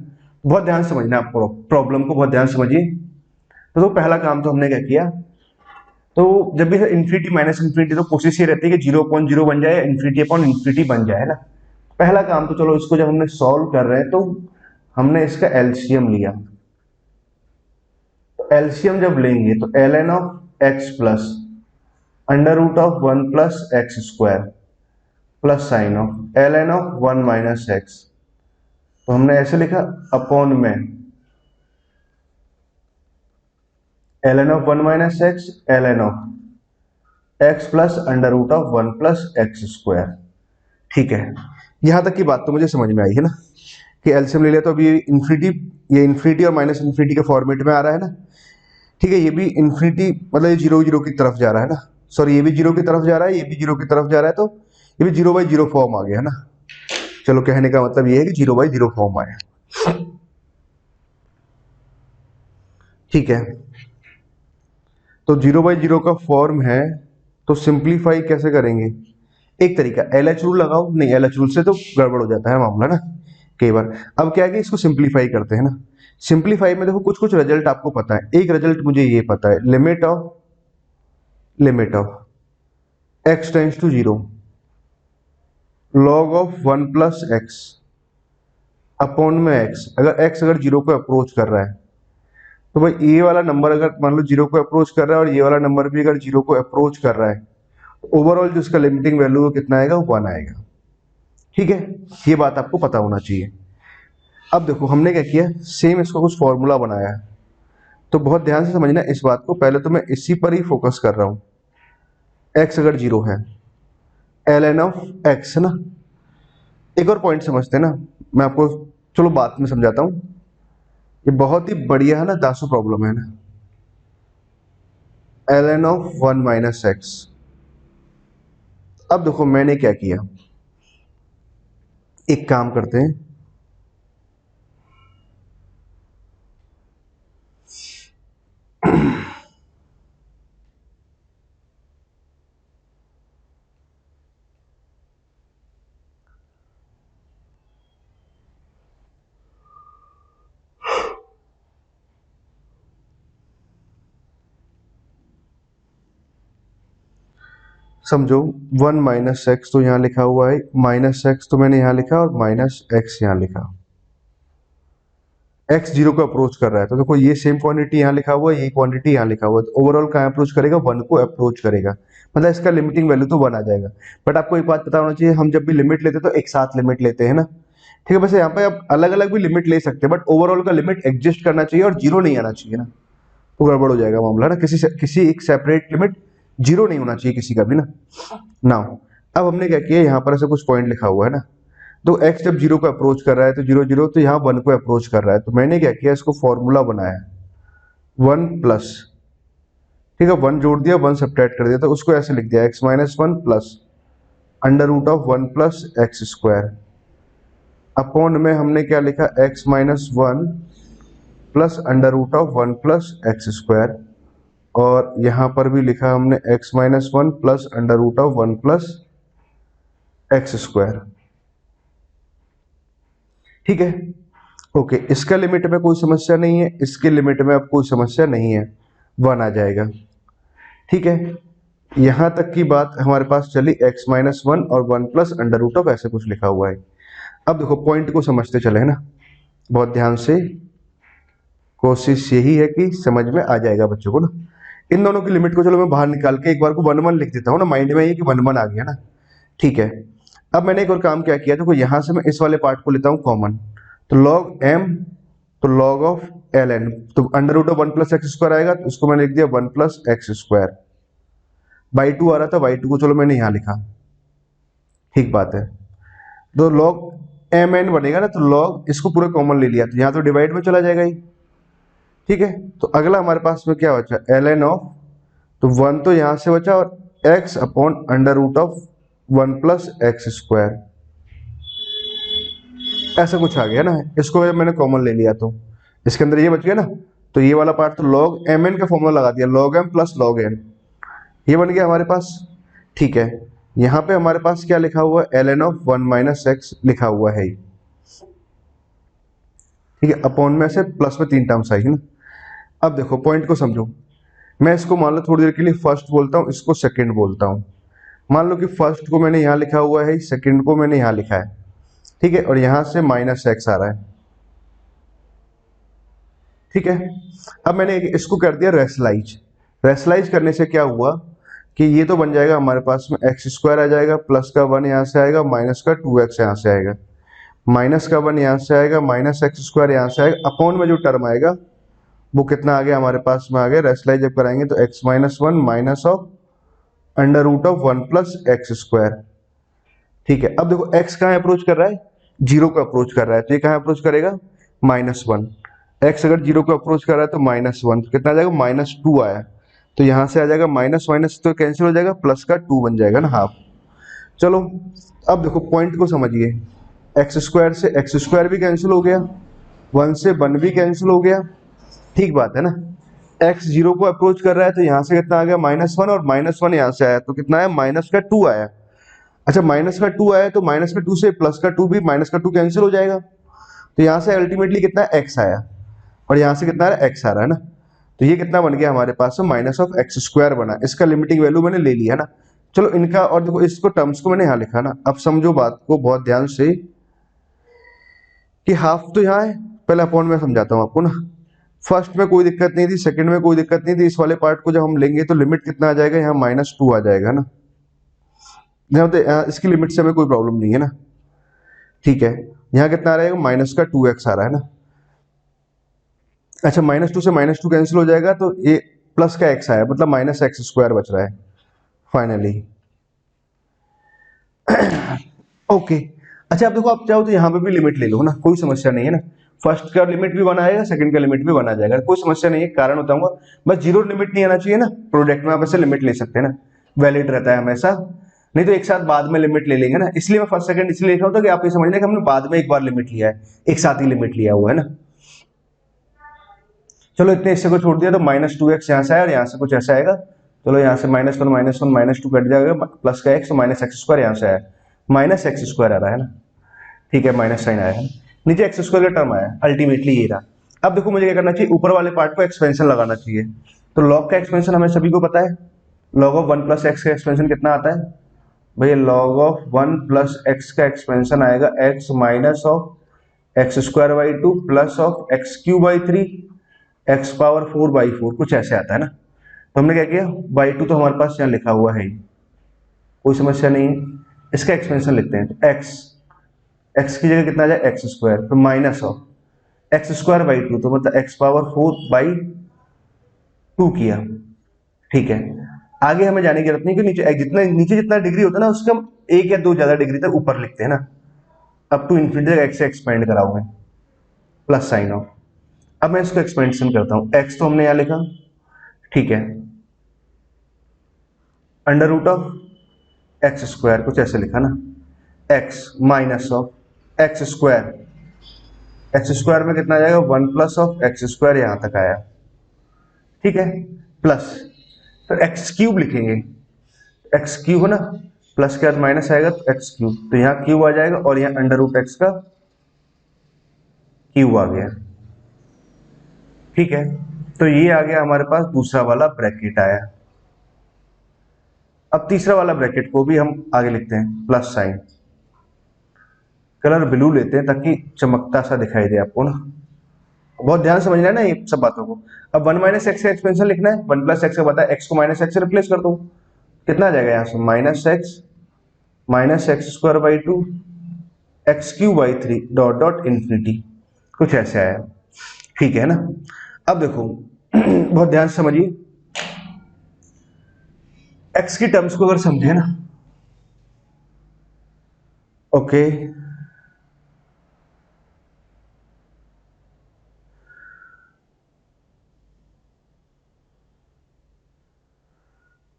बहुत ध्यान से समझना, आप प्रॉब्लम को बहुत ध्यान से समझिए। तो पहला काम तो हमने क्या किया, तो जब भी इन्फिनिटी माइनस इन्फिनिटी, तो कोशिश ये रहती है कि 0.0 बन जाए, इन्फिनिटी अपॉन इन्फिनिटी बन जाए ना। पहला काम तो चलो, इसको जब हमने सॉल्व कर रहे हैं तो हमने इसका एलसीएम लिया। तो एलसीएम जब लेंगे तो ln of x plus under root of 1 plus x square plus sine of ln of 1 minus x, तो हमने ऐसे लिखा अपॉन में ln of 1 minus x ln of x plus under root of 1 plus x square, ठीक है। यहां तक की बात तो मुझे समझ में आई है ना, कि एलसीएम ले लिया तो अभी इन्फिनिटी, ये इन्फिनिटी और माइनस इन्फिनिटी के फॉर्मेट में आ रहा है ना, ठीक है। ये भी इन्फिनिटी मतलब ये जीरो जीरो की तरफ जा रहा है ना, सॉरी ये भी जीरो की तरफ जा रहा है, ये भी जीरो की तरफ जा रहा है, तो ये भी जीरो बाई जीरो फॉर्म आ गया है ना। चलो कहने का मतलब ये है कि जीरो बाई जीरो फॉर्म आया, ठीक है। तो जीरो बाई जीरो का फॉर्म है, तो सिंप्लीफाई कैसे करेंगे। एक तरीका एल एच रूल लगाओ, नहीं एल एच रूल से तो गड़बड़ हो जाता है मामला ना कई बार। अब क्या है कि इसको सिंप्लीफाई करते हैं ना। सिंप्लीफाई में देखो कुछ कुछ रिजल्ट आपको पता है, एक रिजल्ट मुझे ये पता है, limit of x tends to zero log of 1 plus x upon में एक्स, अगर एक्स अगर जीरो को अप्रोच कर रहा है, तो भाई ये वाला नंबर अगर मान लो जीरो को अप्रोच कर रहा है और ये वाला नंबर भी अगर जीरो को अप्रोच कर रहा है, तो ओवरऑल जो इसका लिमिटिंग वैल्यू है कितना आएगा, 1 आएगा, ठीक है। ये बात आपको पता होना चाहिए। अब देखो हमने क्या किया, सेम इसका कुछ फॉर्मूला बनाया है, तो बहुत ध्यान से समझना इस बात को। पहले तो मैं इसी पर ही फोकस कर रहा हूं, एक्स अगर जीरो है, ln ऑफ एक्स है ना। एक और पॉइंट समझते हैं ना, मैं आपको चलो बात में समझाता हूं, ये बहुत ही बढ़िया है ना दासो प्रॉब्लम है ना, ln ऑफ 1 माइनस एक्स। अब देखो मैंने क्या किया, एक काम करते हैं, समझो 1 माइनस एक्स तो यहां लिखा हुआ है, माइनस एक्स तो मैंने यहां लिखा और माइनस एक्स यहां लिखा। एक्स जीरो को अप्रोच कर रहा है, तो देखो ये सेम क्वांटिटी यहाँ लिखा हुआ है, ये क्वांटिटी यहाँ लिखा हुआ है, तो ओवरऑल कहाँ अप्रोच करेगा, 1 को अप्रोच करेगा, मतलब इसका लिमिटिंग वैल्यू तो 1 आ जाएगा। बट आपको एक बात पता होना चाहिए, हम जब भी लिमिट लेते हैं तो एक साथ लिमिट लेते हैं ना, ठीक है। वैसे यहाँ पे आप अलग अलग भी लिमिट ले सकते हैं, बट ओवरऑल का लिमिट एग्जिस्ट करना चाहिए और जीरो नहीं आना चाहिए ना, तो गड़बड़ हो जाएगा मामला ना। किसी एक सेपरेट लिमिट जीरो नहीं होना चाहिए किसी का भी ना। नाउ अब हमने क्या किया, यहाँ पर ऐसे कुछ पॉइंट लिखा हुआ है ना, तो x जब जीरो को अप्रोच कर रहा है तो जीरो जीरो, तो यहाँ 1 को अप्रोच कर रहा है, तो मैंने क्या किया, इसको फॉर्मूला बनाया 1 प्लस, ठीक है, 1 जोड़ दिया 1 सब्ट्रैक्ट कर दिया, तो उसको ऐसे लिख दिया x minus 1 plus under root of 1 plus x square upon में हमने क्या लिखा, x minus 1 plus under root of 1 plus x square, और यहाँ पर भी लिखा हमने x minus 1 plus under root of 1 plus x square, ठीक है। ओके, इसका लिमिट में कोई समस्या नहीं है, इसके लिमिट में अब कोई समस्या नहीं है, 1 आ जाएगा, ठीक है। यहां तक की बात हमारे पास चली, x माइनस 1 और 1 प्लस अंडर रूट ऑफ ऐसे कुछ लिखा हुआ है। अब देखो पॉइंट को समझते चले है ना बहुत ध्यान से, कोशिश यही है कि समझ में आ जाएगा बच्चों को ना। इन दोनों की लिमिट को चलो मैं बाहर निकाल के एक बार को 1 1 लिख देता हूँ ना, माइंड में ये कि 1 1 आ गया ना। ठीक है, अब मैंने एक और काम क्या किया, देखो यहाँ से मैं इस वाले पार्ट को लेता हूँ कॉमन, तो log m, तो log ऑफ ln, तो under root of 1 plus x square आएगा, तो इसको मैंने लिख दिया 1 प्लस एक्स स्क्वायर। बाई 2 आ रहा था, बाई 2 को चलो मैंने यहाँ लिखा, ठीक बात है। तो log mn बनेगा ना, तो log इसको पूरा कॉमन ले लिया, तो यहाँ तो डिवाइड में चला जाएगा ही। ठीक है, तो अगला हमारे पास में क्या बचा, ln ऑफ, तो 1 तो यहाँ से बचा, और x upon under root of 1 plus x square, ऐसा कुछ आ गया ना। इसको मैंने कॉमन ले लिया, तो इसके अंदर ये बच गया ना, तो ये वाला पार्ट तो log mn का फॉर्मूला लगा दिया, log m plus log n, ये बन गया हमारे पास। ठीक है, यहाँ पे हमारे पास क्या लिखा हुआ है, ln ऑफ 1 माइनस एक्स लिखा हुआ है। ठीक है, अपॉन में से प्लस में 3 टर्म्स आई है ना। अब देखो पॉइंट को समझो, मैं इसको मान लो थोड़ी देर के लिए फर्स्ट बोलता हूँ, इसको सेकंड बोलता हूँ। मान लो कि फर्स्ट को मैंने यहाँ लिखा हुआ है, सेकंड को मैंने यहाँ लिखा है। ठीक है, और यहाँ से माइनस एक्स आ रहा है। ठीक है, अब मैंने इसको कर दिया रेशलाइज। रेशलाइज करने से क्या हुआ कि ये तो बन जाएगा हमारे पास में एक्स स्क्वायर आ जाएगा, प्लस का 1 यहाँ से आएगा, माइनस का 2x यहाँ से आएगा, माइनस का 1 यहाँ से आएगा, माइनस एक्स स्क्वायर यहाँ से आएगा, अपॉन में जो टर्म आएगा वो कितना आ गया हमारे पास में, आ गया रेशलाइज जब कराएंगे तो x minus 1 minus of under root of 1 plus x square. ठीक है, अब देखो x कहाँ अप्रोच कर रहा है, 0 को अप्रोच कर रहा है, तो ये कहाँ अप्रोच करेगा, -1। x अगर 0 को अप्रोच कर रहा है तो -1, तो कितना आ जाएगा, -2 आया, तो यहाँ से आ जाएगा माइनस माइनस तो कैंसिल हो जाएगा, प्लस का 2 बन जाएगा ना, हाफ। चलो अब देखो पॉइंट को समझिए, एक्स स्क्वायर से एक्स स्क्वायर भी कैंसिल हो गया, 1 से 1 भी कैंसिल हो गया, ठीक बात है ना। x 0 को अप्रोच कर रहा है तो यहाँ से कितना आ गया, -1, और -1 यहाँ से आया तो कितना आया, माइनस का 2 आया। अच्छा, माइनस का 2 आया तो माइनस का 2 से प्लस का 2 भी, माइनस का 2 कैंसिल हो जाएगा, तो यहाँ से अल्टीमेटली कितना x आया, और यहाँ से कितना आ रहा है, x आ रहा है ना। तो ये कितना बन गया हमारे पास में, माइनस ऑफ एक्स स्क्वायर बना, इसका लिमिटिंग वैल्यू मैंने ले लिया ना। चलो इनका, और देखो इसको टर्म्स को मैंने यहाँ लिखा ना। अब समझो बात को बहुत ध्यान से कि हाफ तो यहाँ है, पहले अपॉन में समझाता हूँ आपको ना। फर्स्ट में कोई दिक्कत नहीं थी, सेकंड में कोई दिक्कत नहीं थी, इस वाले पार्ट को जब हम लेंगे तो लिमिट कितना आ जाएगा, यहाँ -2 आ जाएगा ना। यहाँ तो इसकी लिमिट से हमें कोई प्रॉब्लम नहीं है ना। ठीक है, यहाँ कितना आ रहा है, माइनस का 2x आ रहा है ना। अच्छा, -2 से -2 कैंसिल हो जाएगा, तो ये प्लस का x आया, मतलब माइनस एक्स स्क्वायर बच रहा है फाइनली। ओके, अच्छा अब देखो, आप चाहो तो यहाँ पे भी लिमिट ले लो ना, कोई समस्या नहीं है ना। फर्स्ट का लिमिट भी बना आएगा, सेकंड का लिमिट भी बना जाएगा, कोई समस्या नहीं है। कारण बताऊंगा, बस 0 लिमिट नहीं आना चाहिए ना। प्रोडक्ट में आप ऐसे लिमिट ले सकते हैं ना, वैलिड रहता है हमेशा, नहीं तो एक साथ बाद में लिमिट ले लेंगे ना। इसलिए मैं फर्स्ट सेकंड इसलिए लिख रहा हूँ कि आप ये समझ लें कि हमने बाद में एक बार लिमिट लिया है, एक साथ ही लिमिट लिया हुआ है ना। चलो इतने हिस्से को छोड़ दिया, तो -2x यहाँ से आया और यहाँ से कुछ ऐसा आएगा। चलो यहाँ से -1 -2 कट जाएगा, प्लस का x, तो माइनस एक्स स्क्वायर यहाँ से आया, माइनस एक्स स्क्वायर आ रहा है ना। ठीक है, माइनस साइन आया है, नीचे एक्स स्क्वायर का टर्म आया, अल्टीमेटली ये रहा। अब देखो मुझे क्या करना चाहिए, ऊपर वाले पार्ट को एक्सपेंशन लगाना चाहिए। तो लॉग का एक्सपेंशन हमें सभी को पता है, लॉग ऑफ 1 प्लस एक्स का एक्सपेंशन कितना आता है भैया, लॉग ऑफ 1 प्लस एक्स का एक्सपेंशन आएगा x minus of x square by 2 plus of x cube by 3 x power 4/4, कुछ ऐसे आता है ना। तो हमने क्या किया, बाई 2 तो हमारे पास यहाँ लिखा हुआ है, कोई समस्या नहीं है। इसका एक्सपेंशन लिखते हैं, तो x की जगह कितना आ जाए, एक्स स्क्वायर, तो minus of x square by 2, तो मतलब x पावर 4/2 किया। ठीक है, आगे हमें जाने की जरूरत नहीं कि नीचे जितना डिग्री होता है ना, उसका 1 या 2 ज्यादा डिग्री तक ऊपर लिखते हैं ना। अप टू इन्फिनिटी तक x से एक्सपेंड कराओगे, प्लस साइन ऑफ। अब मैं इसको एक्सपेंशन करता हूं, x तो हमने यहां लिखा, ठीक है, under root of x square, कुछ ऐसे लिखा ना, x minus of x square में कितना आ जाएगा, 1 प्लस ऑफ एक्स स्क्वायर, यहां तक आया। ठीक है, प्लस फिर एक्स क्यूब लिखेंगे, एक्स क्यूब है ना, प्लस के बाद माइनस आएगा तो एक्स क्यूब, तो यहाँ क्यूब आ जाएगा और यहाँ अंडर रूट एक्स का क्यूब आ गया। ठीक है, तो ये आ गया हमारे पास, दूसरा वाला ब्रैकेट आया। अब तीसरा वाला ब्रैकेट को भी हम आगे लिखते हैं, प्लस साइन, कलर ब्लू लेते हैं ताकि चमकता सा दिखाई दे आपको ना। बहुत ध्यान समझना है ना ये सब बातों को। अब वन माइनस एक्स का एक्सपेंशन लिखना है, वन प्लस एक्स का पता है, एक्स को माइनस एक्स से रिप्लेस कर दो, कितना आ जाएगा यहाँ से minus x square by two x Q by three dot dot infinity, कुछ ऐसे आया। ठीक है ना। अब देखो बहुत ध्यान से समझिए, एक्स की टर्म्स को अगर समझे ना, ओके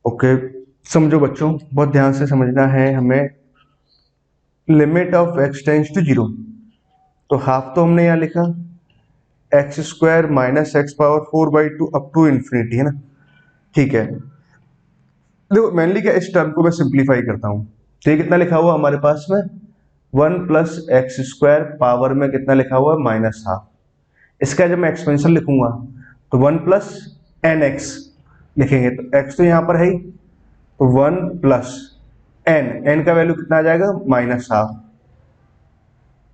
ओके, समझो बच्चों, बहुत ध्यान से समझना है हमें। Limit of x tends to zero, तो हाफ तो हमने यहाँ लिखा x square minus x power four by two up to infinity, है ना। ठीक है, देखो मेनली क्या, इस टर्म को मैं सिंप्लीफाई करता हूँ, तो ये कितना लिखा हुआ हमारे पास में, one plus x square power में कितना लिखा हुआ है माइनस हाफ। इसका जब मैं एक्सपेंशन लिखूंगा तो वन प्लस एन एक्स लिखेंगे, तो एक्स तो यहाँ पर है ही, तो वन प्लस एन, एन का वैल्यू कितना आ जाएगा माइनस हाफ,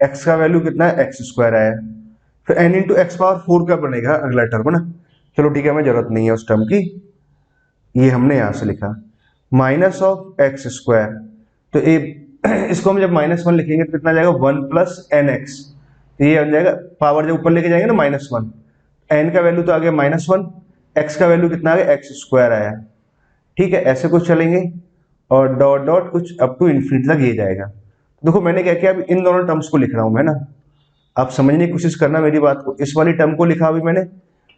एक्स का वैल्यू कितना है एक्स स्क्वायर आया, फिर n into x power four का बनेगा अगला टर्म ना। चलो ठीक है, हमें जरूरत नहीं है उस टर्म की, ये हमने यहां से लिखा माइनस ऑफ एक्स स्क्वायर, तो ये इसको हम जब माइनस वन लिखेंगे तो कितना आ जाएगा वन प्लस एन एक्स, तो ये बन जाएगा, पावर जब ऊपर लेके जाएंगे ना माइनस वन, एन का वैल्यू तो आ गया माइनस वन, एक्स का वैल्यू कितना आ गया एक्स स्क्वायर आया। ठीक है, ऐसे कुछ चलेंगे और डॉट डॉट कुछ अप टू इन्फिनिटी तक ये जाएगा। देखो मैंने क्या किया, अभी इन दोनों टर्म्स को लिख रहा हूं मैं ना, आप समझने की कोशिश करना मेरी बात को। इस वाली टर्म को लिखा अभी मैंने,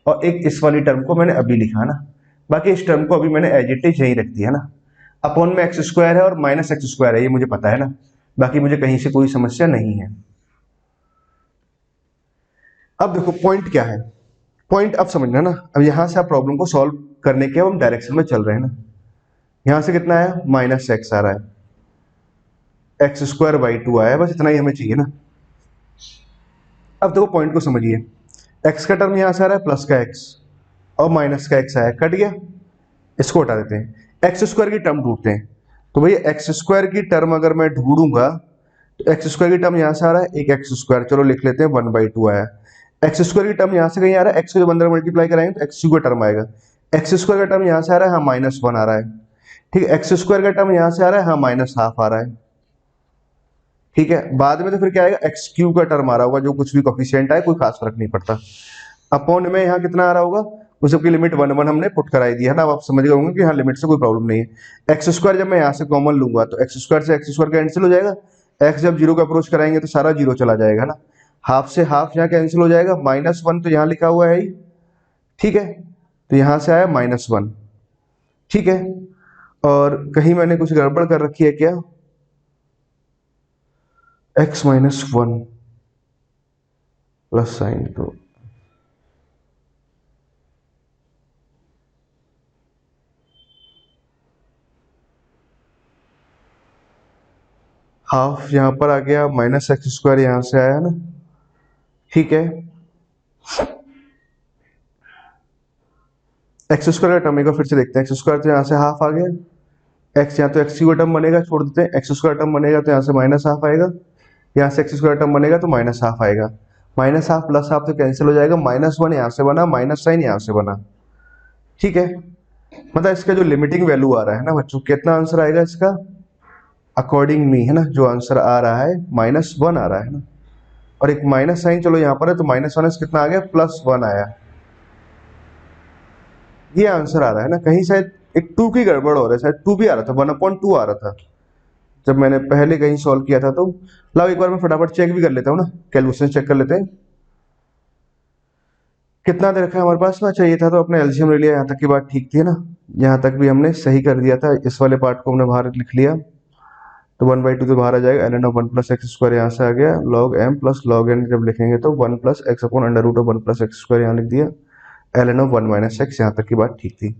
और एक इस वाली टर्म को मैंने अभी लिखा ना, बाकी इस टर्म को अभी मैंने एज इट इज यही रख दिया ना। अपॉन में एक्स स्क्वायर है और माइनस एक्स स्क्वायर है, ये मुझे पता है ना, बाकी मुझे कहीं से कोई समस्या नहीं है। अब देखो पॉइंट क्या है, पॉइंट अब समझना ना, अब यहां से आप प्रॉब्लम को सॉल्व करने के हम डायरेक्शन में चल रहे हैं ना। यहां से कितना आया माइनस एक्स आ रहा है, एक्स स्क्वायर बाई टू आया, बस इतना ही हमें चाहिए ना। अब देखो पॉइंट को समझिए, एक्स का टर्म यहां से आ रहा है प्लस का एक्स और माइनस का एक्स आया, कट गया, इसको हटा देते हैं, एक्स स्क्वायर की टर्म ढूंढते हैं। तो भैया एक्स स्क्वायर की टर्म अगर मैं ढूंढूंगा तो एक्स स्क्वायर की टर्म यहां से आ रहा है एक एक्स स्क्वायर, चलो लिख लेते हैं वन बाई टू आया। एक्स स्क्वायर की टर्म यहां से कहीं आ रहा है, एक्स को जब अंदर मल्टीप्लाई कराएंगे तो एक्स का टर्म आएगा, एक्स स्क्वायर का टर्म यहां से आ रहा है, हाँ माइनस वन आ रहा है। ठीक है, एक्स स्क्वायर का टर्म यहां से आ रहा है, हाँ माइनस हाफ आ रहा है। ठीक है, बाद में तो फिर क्या आएगा, एक्स क्यूब का टर्म आ रहा होगा, जो कुछ भी कोफिशिएंट आए कोई खास फर्क नहीं पड़ता। अपॉन में यहाँ कितना आ रहा होगा, उस सबकी लिमिट वन वन हमने पुट कराई दी है ना, अब आप समझ गए होंगे कि हाँ लिमिट से कोई प्रॉब्लम नहीं है। एक्स स्क्वायर जब मैं यहाँ से कॉमन लूंगा तो एक्स स्क्वायर से एक्स स्क्वायर कैंसिल हो जाएगा, एक्स जब जीरो का अप्रोच कराएंगे तो सारा जीरो चला जाएगा ना, हाफ से हाफ यहाँ कैंसिल हो जाएगा, माइनस वन तो यहाँ लिखा हुआ है ही। ठीक है, तो यहाँ से आया माइनस वन। ठीक है, और कहीं मैंने कुछ गड़बड़ कर रखी है क्या, x minus one plus sign, तो हाफ यहां पर आ गया, माइनस एक्स स्क्वायर यहां से आया ना। ठीक है, एक्स स्क्वायर का टर्म एक बार फिर से देखते हैं, एक्स स्क्वायर तो यहाँ से हाफ आ गया, एक्स यहाँ तो एक्स का टर्म बनेगा, छोड़ देते हैं, एक्स स्क्वायर टर्म बनेगा तो यहाँ से माइनस हाफ आएगा, यहाँ से एक्स स्क्वायर टर्म बनेगा तो माइनस हाफ आएगा, माइनस हाफ प्लस हाफ तो कैंसिल हो जाएगा, माइनस वन यहाँ से बना, माइनस साइन यहाँ से बना। ठीक है, मतलब इसका जो लिमिटिंग वैल्यू आ रहा है ना बच्चों, कितना आंसर आएगा इसका, अकॉर्डिंग मी है ना, जो आंसर आ रहा है माइनस वन आ रहा है ना, और एक माइनस साइन चलो यहाँ पर है तो माइनस वन कितना आ गया प्लस वन आया, ये आंसर आ रहा है ना। कहीं शायद एक टू की गड़बड़ हो रहा है, शायद टू भी आ रहा था, वन अपॉइंट टू आ रहा था जब मैंने पहले कहीं सॉल्व किया था। तो लाओ एक बार मैं फटाफट चेक भी कर लेता हूँ ना, कैलकुलेशन चेक कर लेते हैं, कितना दे रखा है हमारे पास ना, चाहिए था तो अपने एलसीएम ले लिया, यहाँ तक की बात ठीक थी ना, यहाँ तक भी हमने सही कर दिया था, इस वाले पार्ट को हमने बाहर लिख लिया, तो वन बाई टू तो बाहर आ जाएगा, l n of one plus x square यहाँ से आ गया, log m plus log n जब लिखेंगे तो one plus x upon under root of one plus x square यहाँ लिख दिया, l n of one minus x, यहाँ तक की बात ठीक थी।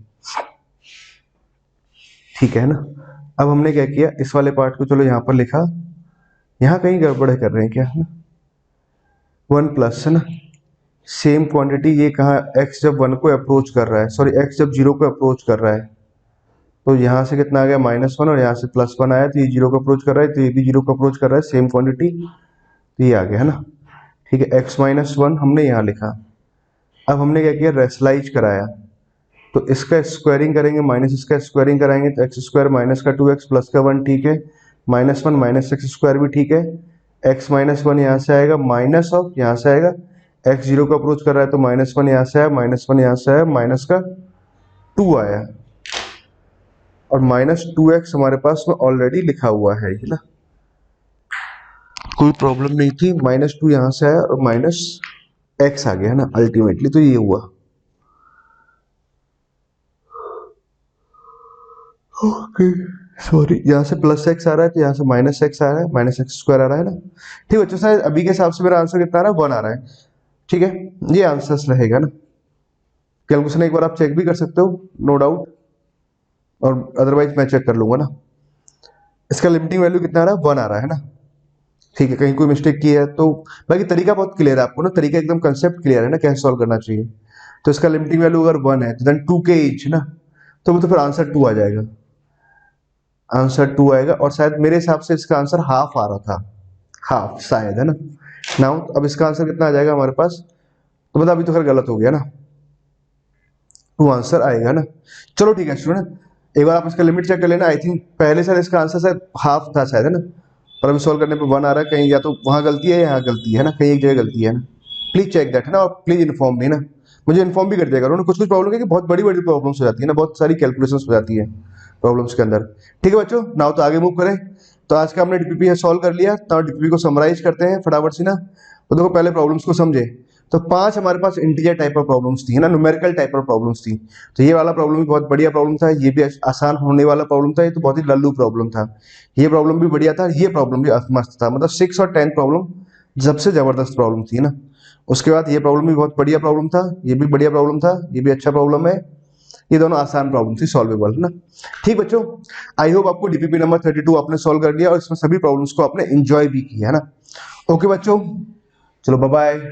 ठीक है ना, अब हमने क्या किया, इस वाले पार्ट को चलो यहाँ पर लिखा, यहाँ कहीं गड़बड़ कर रहे हैं क्या, है ना, वन प्लस है ना, सेम क्वांटिटी, ये कहा x जब वन को अप्रोच कर रहा है, सॉरी x जब जीरो को अप्रोच कर रहा है, तो यहाँ से कितना आ गया माइनस वन, और यहाँ से प्लस वन आया, तो ये जीरो को अप्रोच कर रहा है, तो ये भी जीरो को अप्रोच कर रहा है, सेम क्वांटिटी, तो ये आ गया है ना। ठीक है, x माइनस वन हमने यहाँ लिखा, अब हमने क्या किया, रेशनलाइज कराया, तो इसका स्क्वायरिंग करेंगे माइनस इसका स्क्वायरिंग कराएंगे तो एक्स स्क्वायर माइनस का 2x प्लस का 1 ठीक है, -1 माइनस एक्स स्क्वायर भी ठीक है, x -1 यहाँ से आएगा, माइनस ऑफ यहाँ से आएगा, x 0 को अप्रोच कर रहा है तो -1 यहाँ से आया, -1 यहाँ से आया, माइनस का 2 आया, और -2x हमारे पास में ऑलरेडी लिखा हुआ है ये ना, कोई प्रॉब्लम नहीं थी, -2 यहाँ से आया और -x आ गया है ना अल्टीमेटली, तो ये हुआ। ओके सॉरी, यहाँ से +x आ रहा है तो यहाँ से -x आ रहा है, -x² आ रहा है ना। ठीक है बच्चों, शायद अभी के हिसाब से मेरा आंसर कितना आ रहा है, 1 आ रहा है। ठीक है, ये आंसर रहेगा ना। कैलकुलेशन एक बार आप चेक भी कर सकते हो, नो डाउट, और अदरवाइज मैं चेक कर लूंगा ना। इसका लिमिटिंग वैल्यू कितना आ रहा है, 1 आ रहा है ना। ठीक है, कहीं कोई मिस्टेक की है तो, बाकी तरीका बहुत क्लियर है आपको ना, तरीका एकदम कंसेप्ट क्लियर है ना, कैसे सॉल्व करना चाहिए। तो इसका लिमिटिंग वैल्यू अगर 1 है तो देन 2 के ईच ना, तो वो तो फिर आंसर 2 आ जाएगा, आंसर 2 आएगा। और शायद मेरे हिसाब से इसका आंसर हाफ आ रहा था, हाफ शायद है ना। नाउ अब इसका आंसर कितना आ जाएगा हमारे पास, तो मतलब अभी तो खैर गलत हो गया ना, 2 आंसर आएगा ना। चलो ठीक है स्टूडेंट, एक बार आप इसका लिमिट चेक कर लेना। आई थिंक पहले सर इसका आंसर शायद हाफ था शायद है ना, पर अभी सॉल्व करने पे 1 आ रहा है, कहीं या तो वहां गलती है यहाँ गलती है ना, कहीं एक जगह गलती है ना। प्लीज चेक दैट है ना, और प्लीज इन्फॉर्म भी ना, मुझे इन्फॉर्म भी कर दिया करो ना। कुछ कुछ प्रॉब्लम है कि बहुत बड़ी बड़ी प्रॉब्लम्स हो जाती है ना, बहुत सारी कैलकुलेशंस हो जाती है प्रॉब्लम्स के अंदर। ठीक है बच्चों, नाउ तो आगे मूव करें। तो आज का हमने डीपीपी सॉल्व कर लिया, तो डीपीपी को समराइज करते हैं फटाफट से ना। तो देखो पहले प्रॉब्लम्स को समझे, तो 5 हमारे पास इंटीजर टाइप ऑफ प्रॉब्लम्स थी है ना, न्यूमेरिकल टाइप ऑफ प्रॉब्लम्स थी। तो ये वाला प्रॉब्लम भी बहुत बढ़िया प्रॉब्लम था, ये भी आसान होने वाला प्रॉब्लम था, ये तो बहुत ही लल्लू प्रॉब्लम था। ये प्रॉब्लम भी बढ़िया था, ये प्रॉब्लम भी मस्त था, मतलब 6 और 10 प्रॉब्लम सबसे जबरदस्त प्रॉब्लम थी ना। उसके बाद ये प्रॉब्लम भी बहुत बढ़िया प्रॉब्लम था, ये भी बढ़िया प्रॉब्लम था, ये भी अच्छा प्रॉब्लम है। ये दोनों आसान प्रॉब्लम थी, सॉल्वेबल है ना। ठीक बच्चों, आई होप आपको डीपीपी नंबर 32 आपने सॉल्व कर लिया और इसमें सभी प्रॉब्लम्स को आपने एंजॉय भी किया है ना। ओके बच्चों, चलो बाय बाय।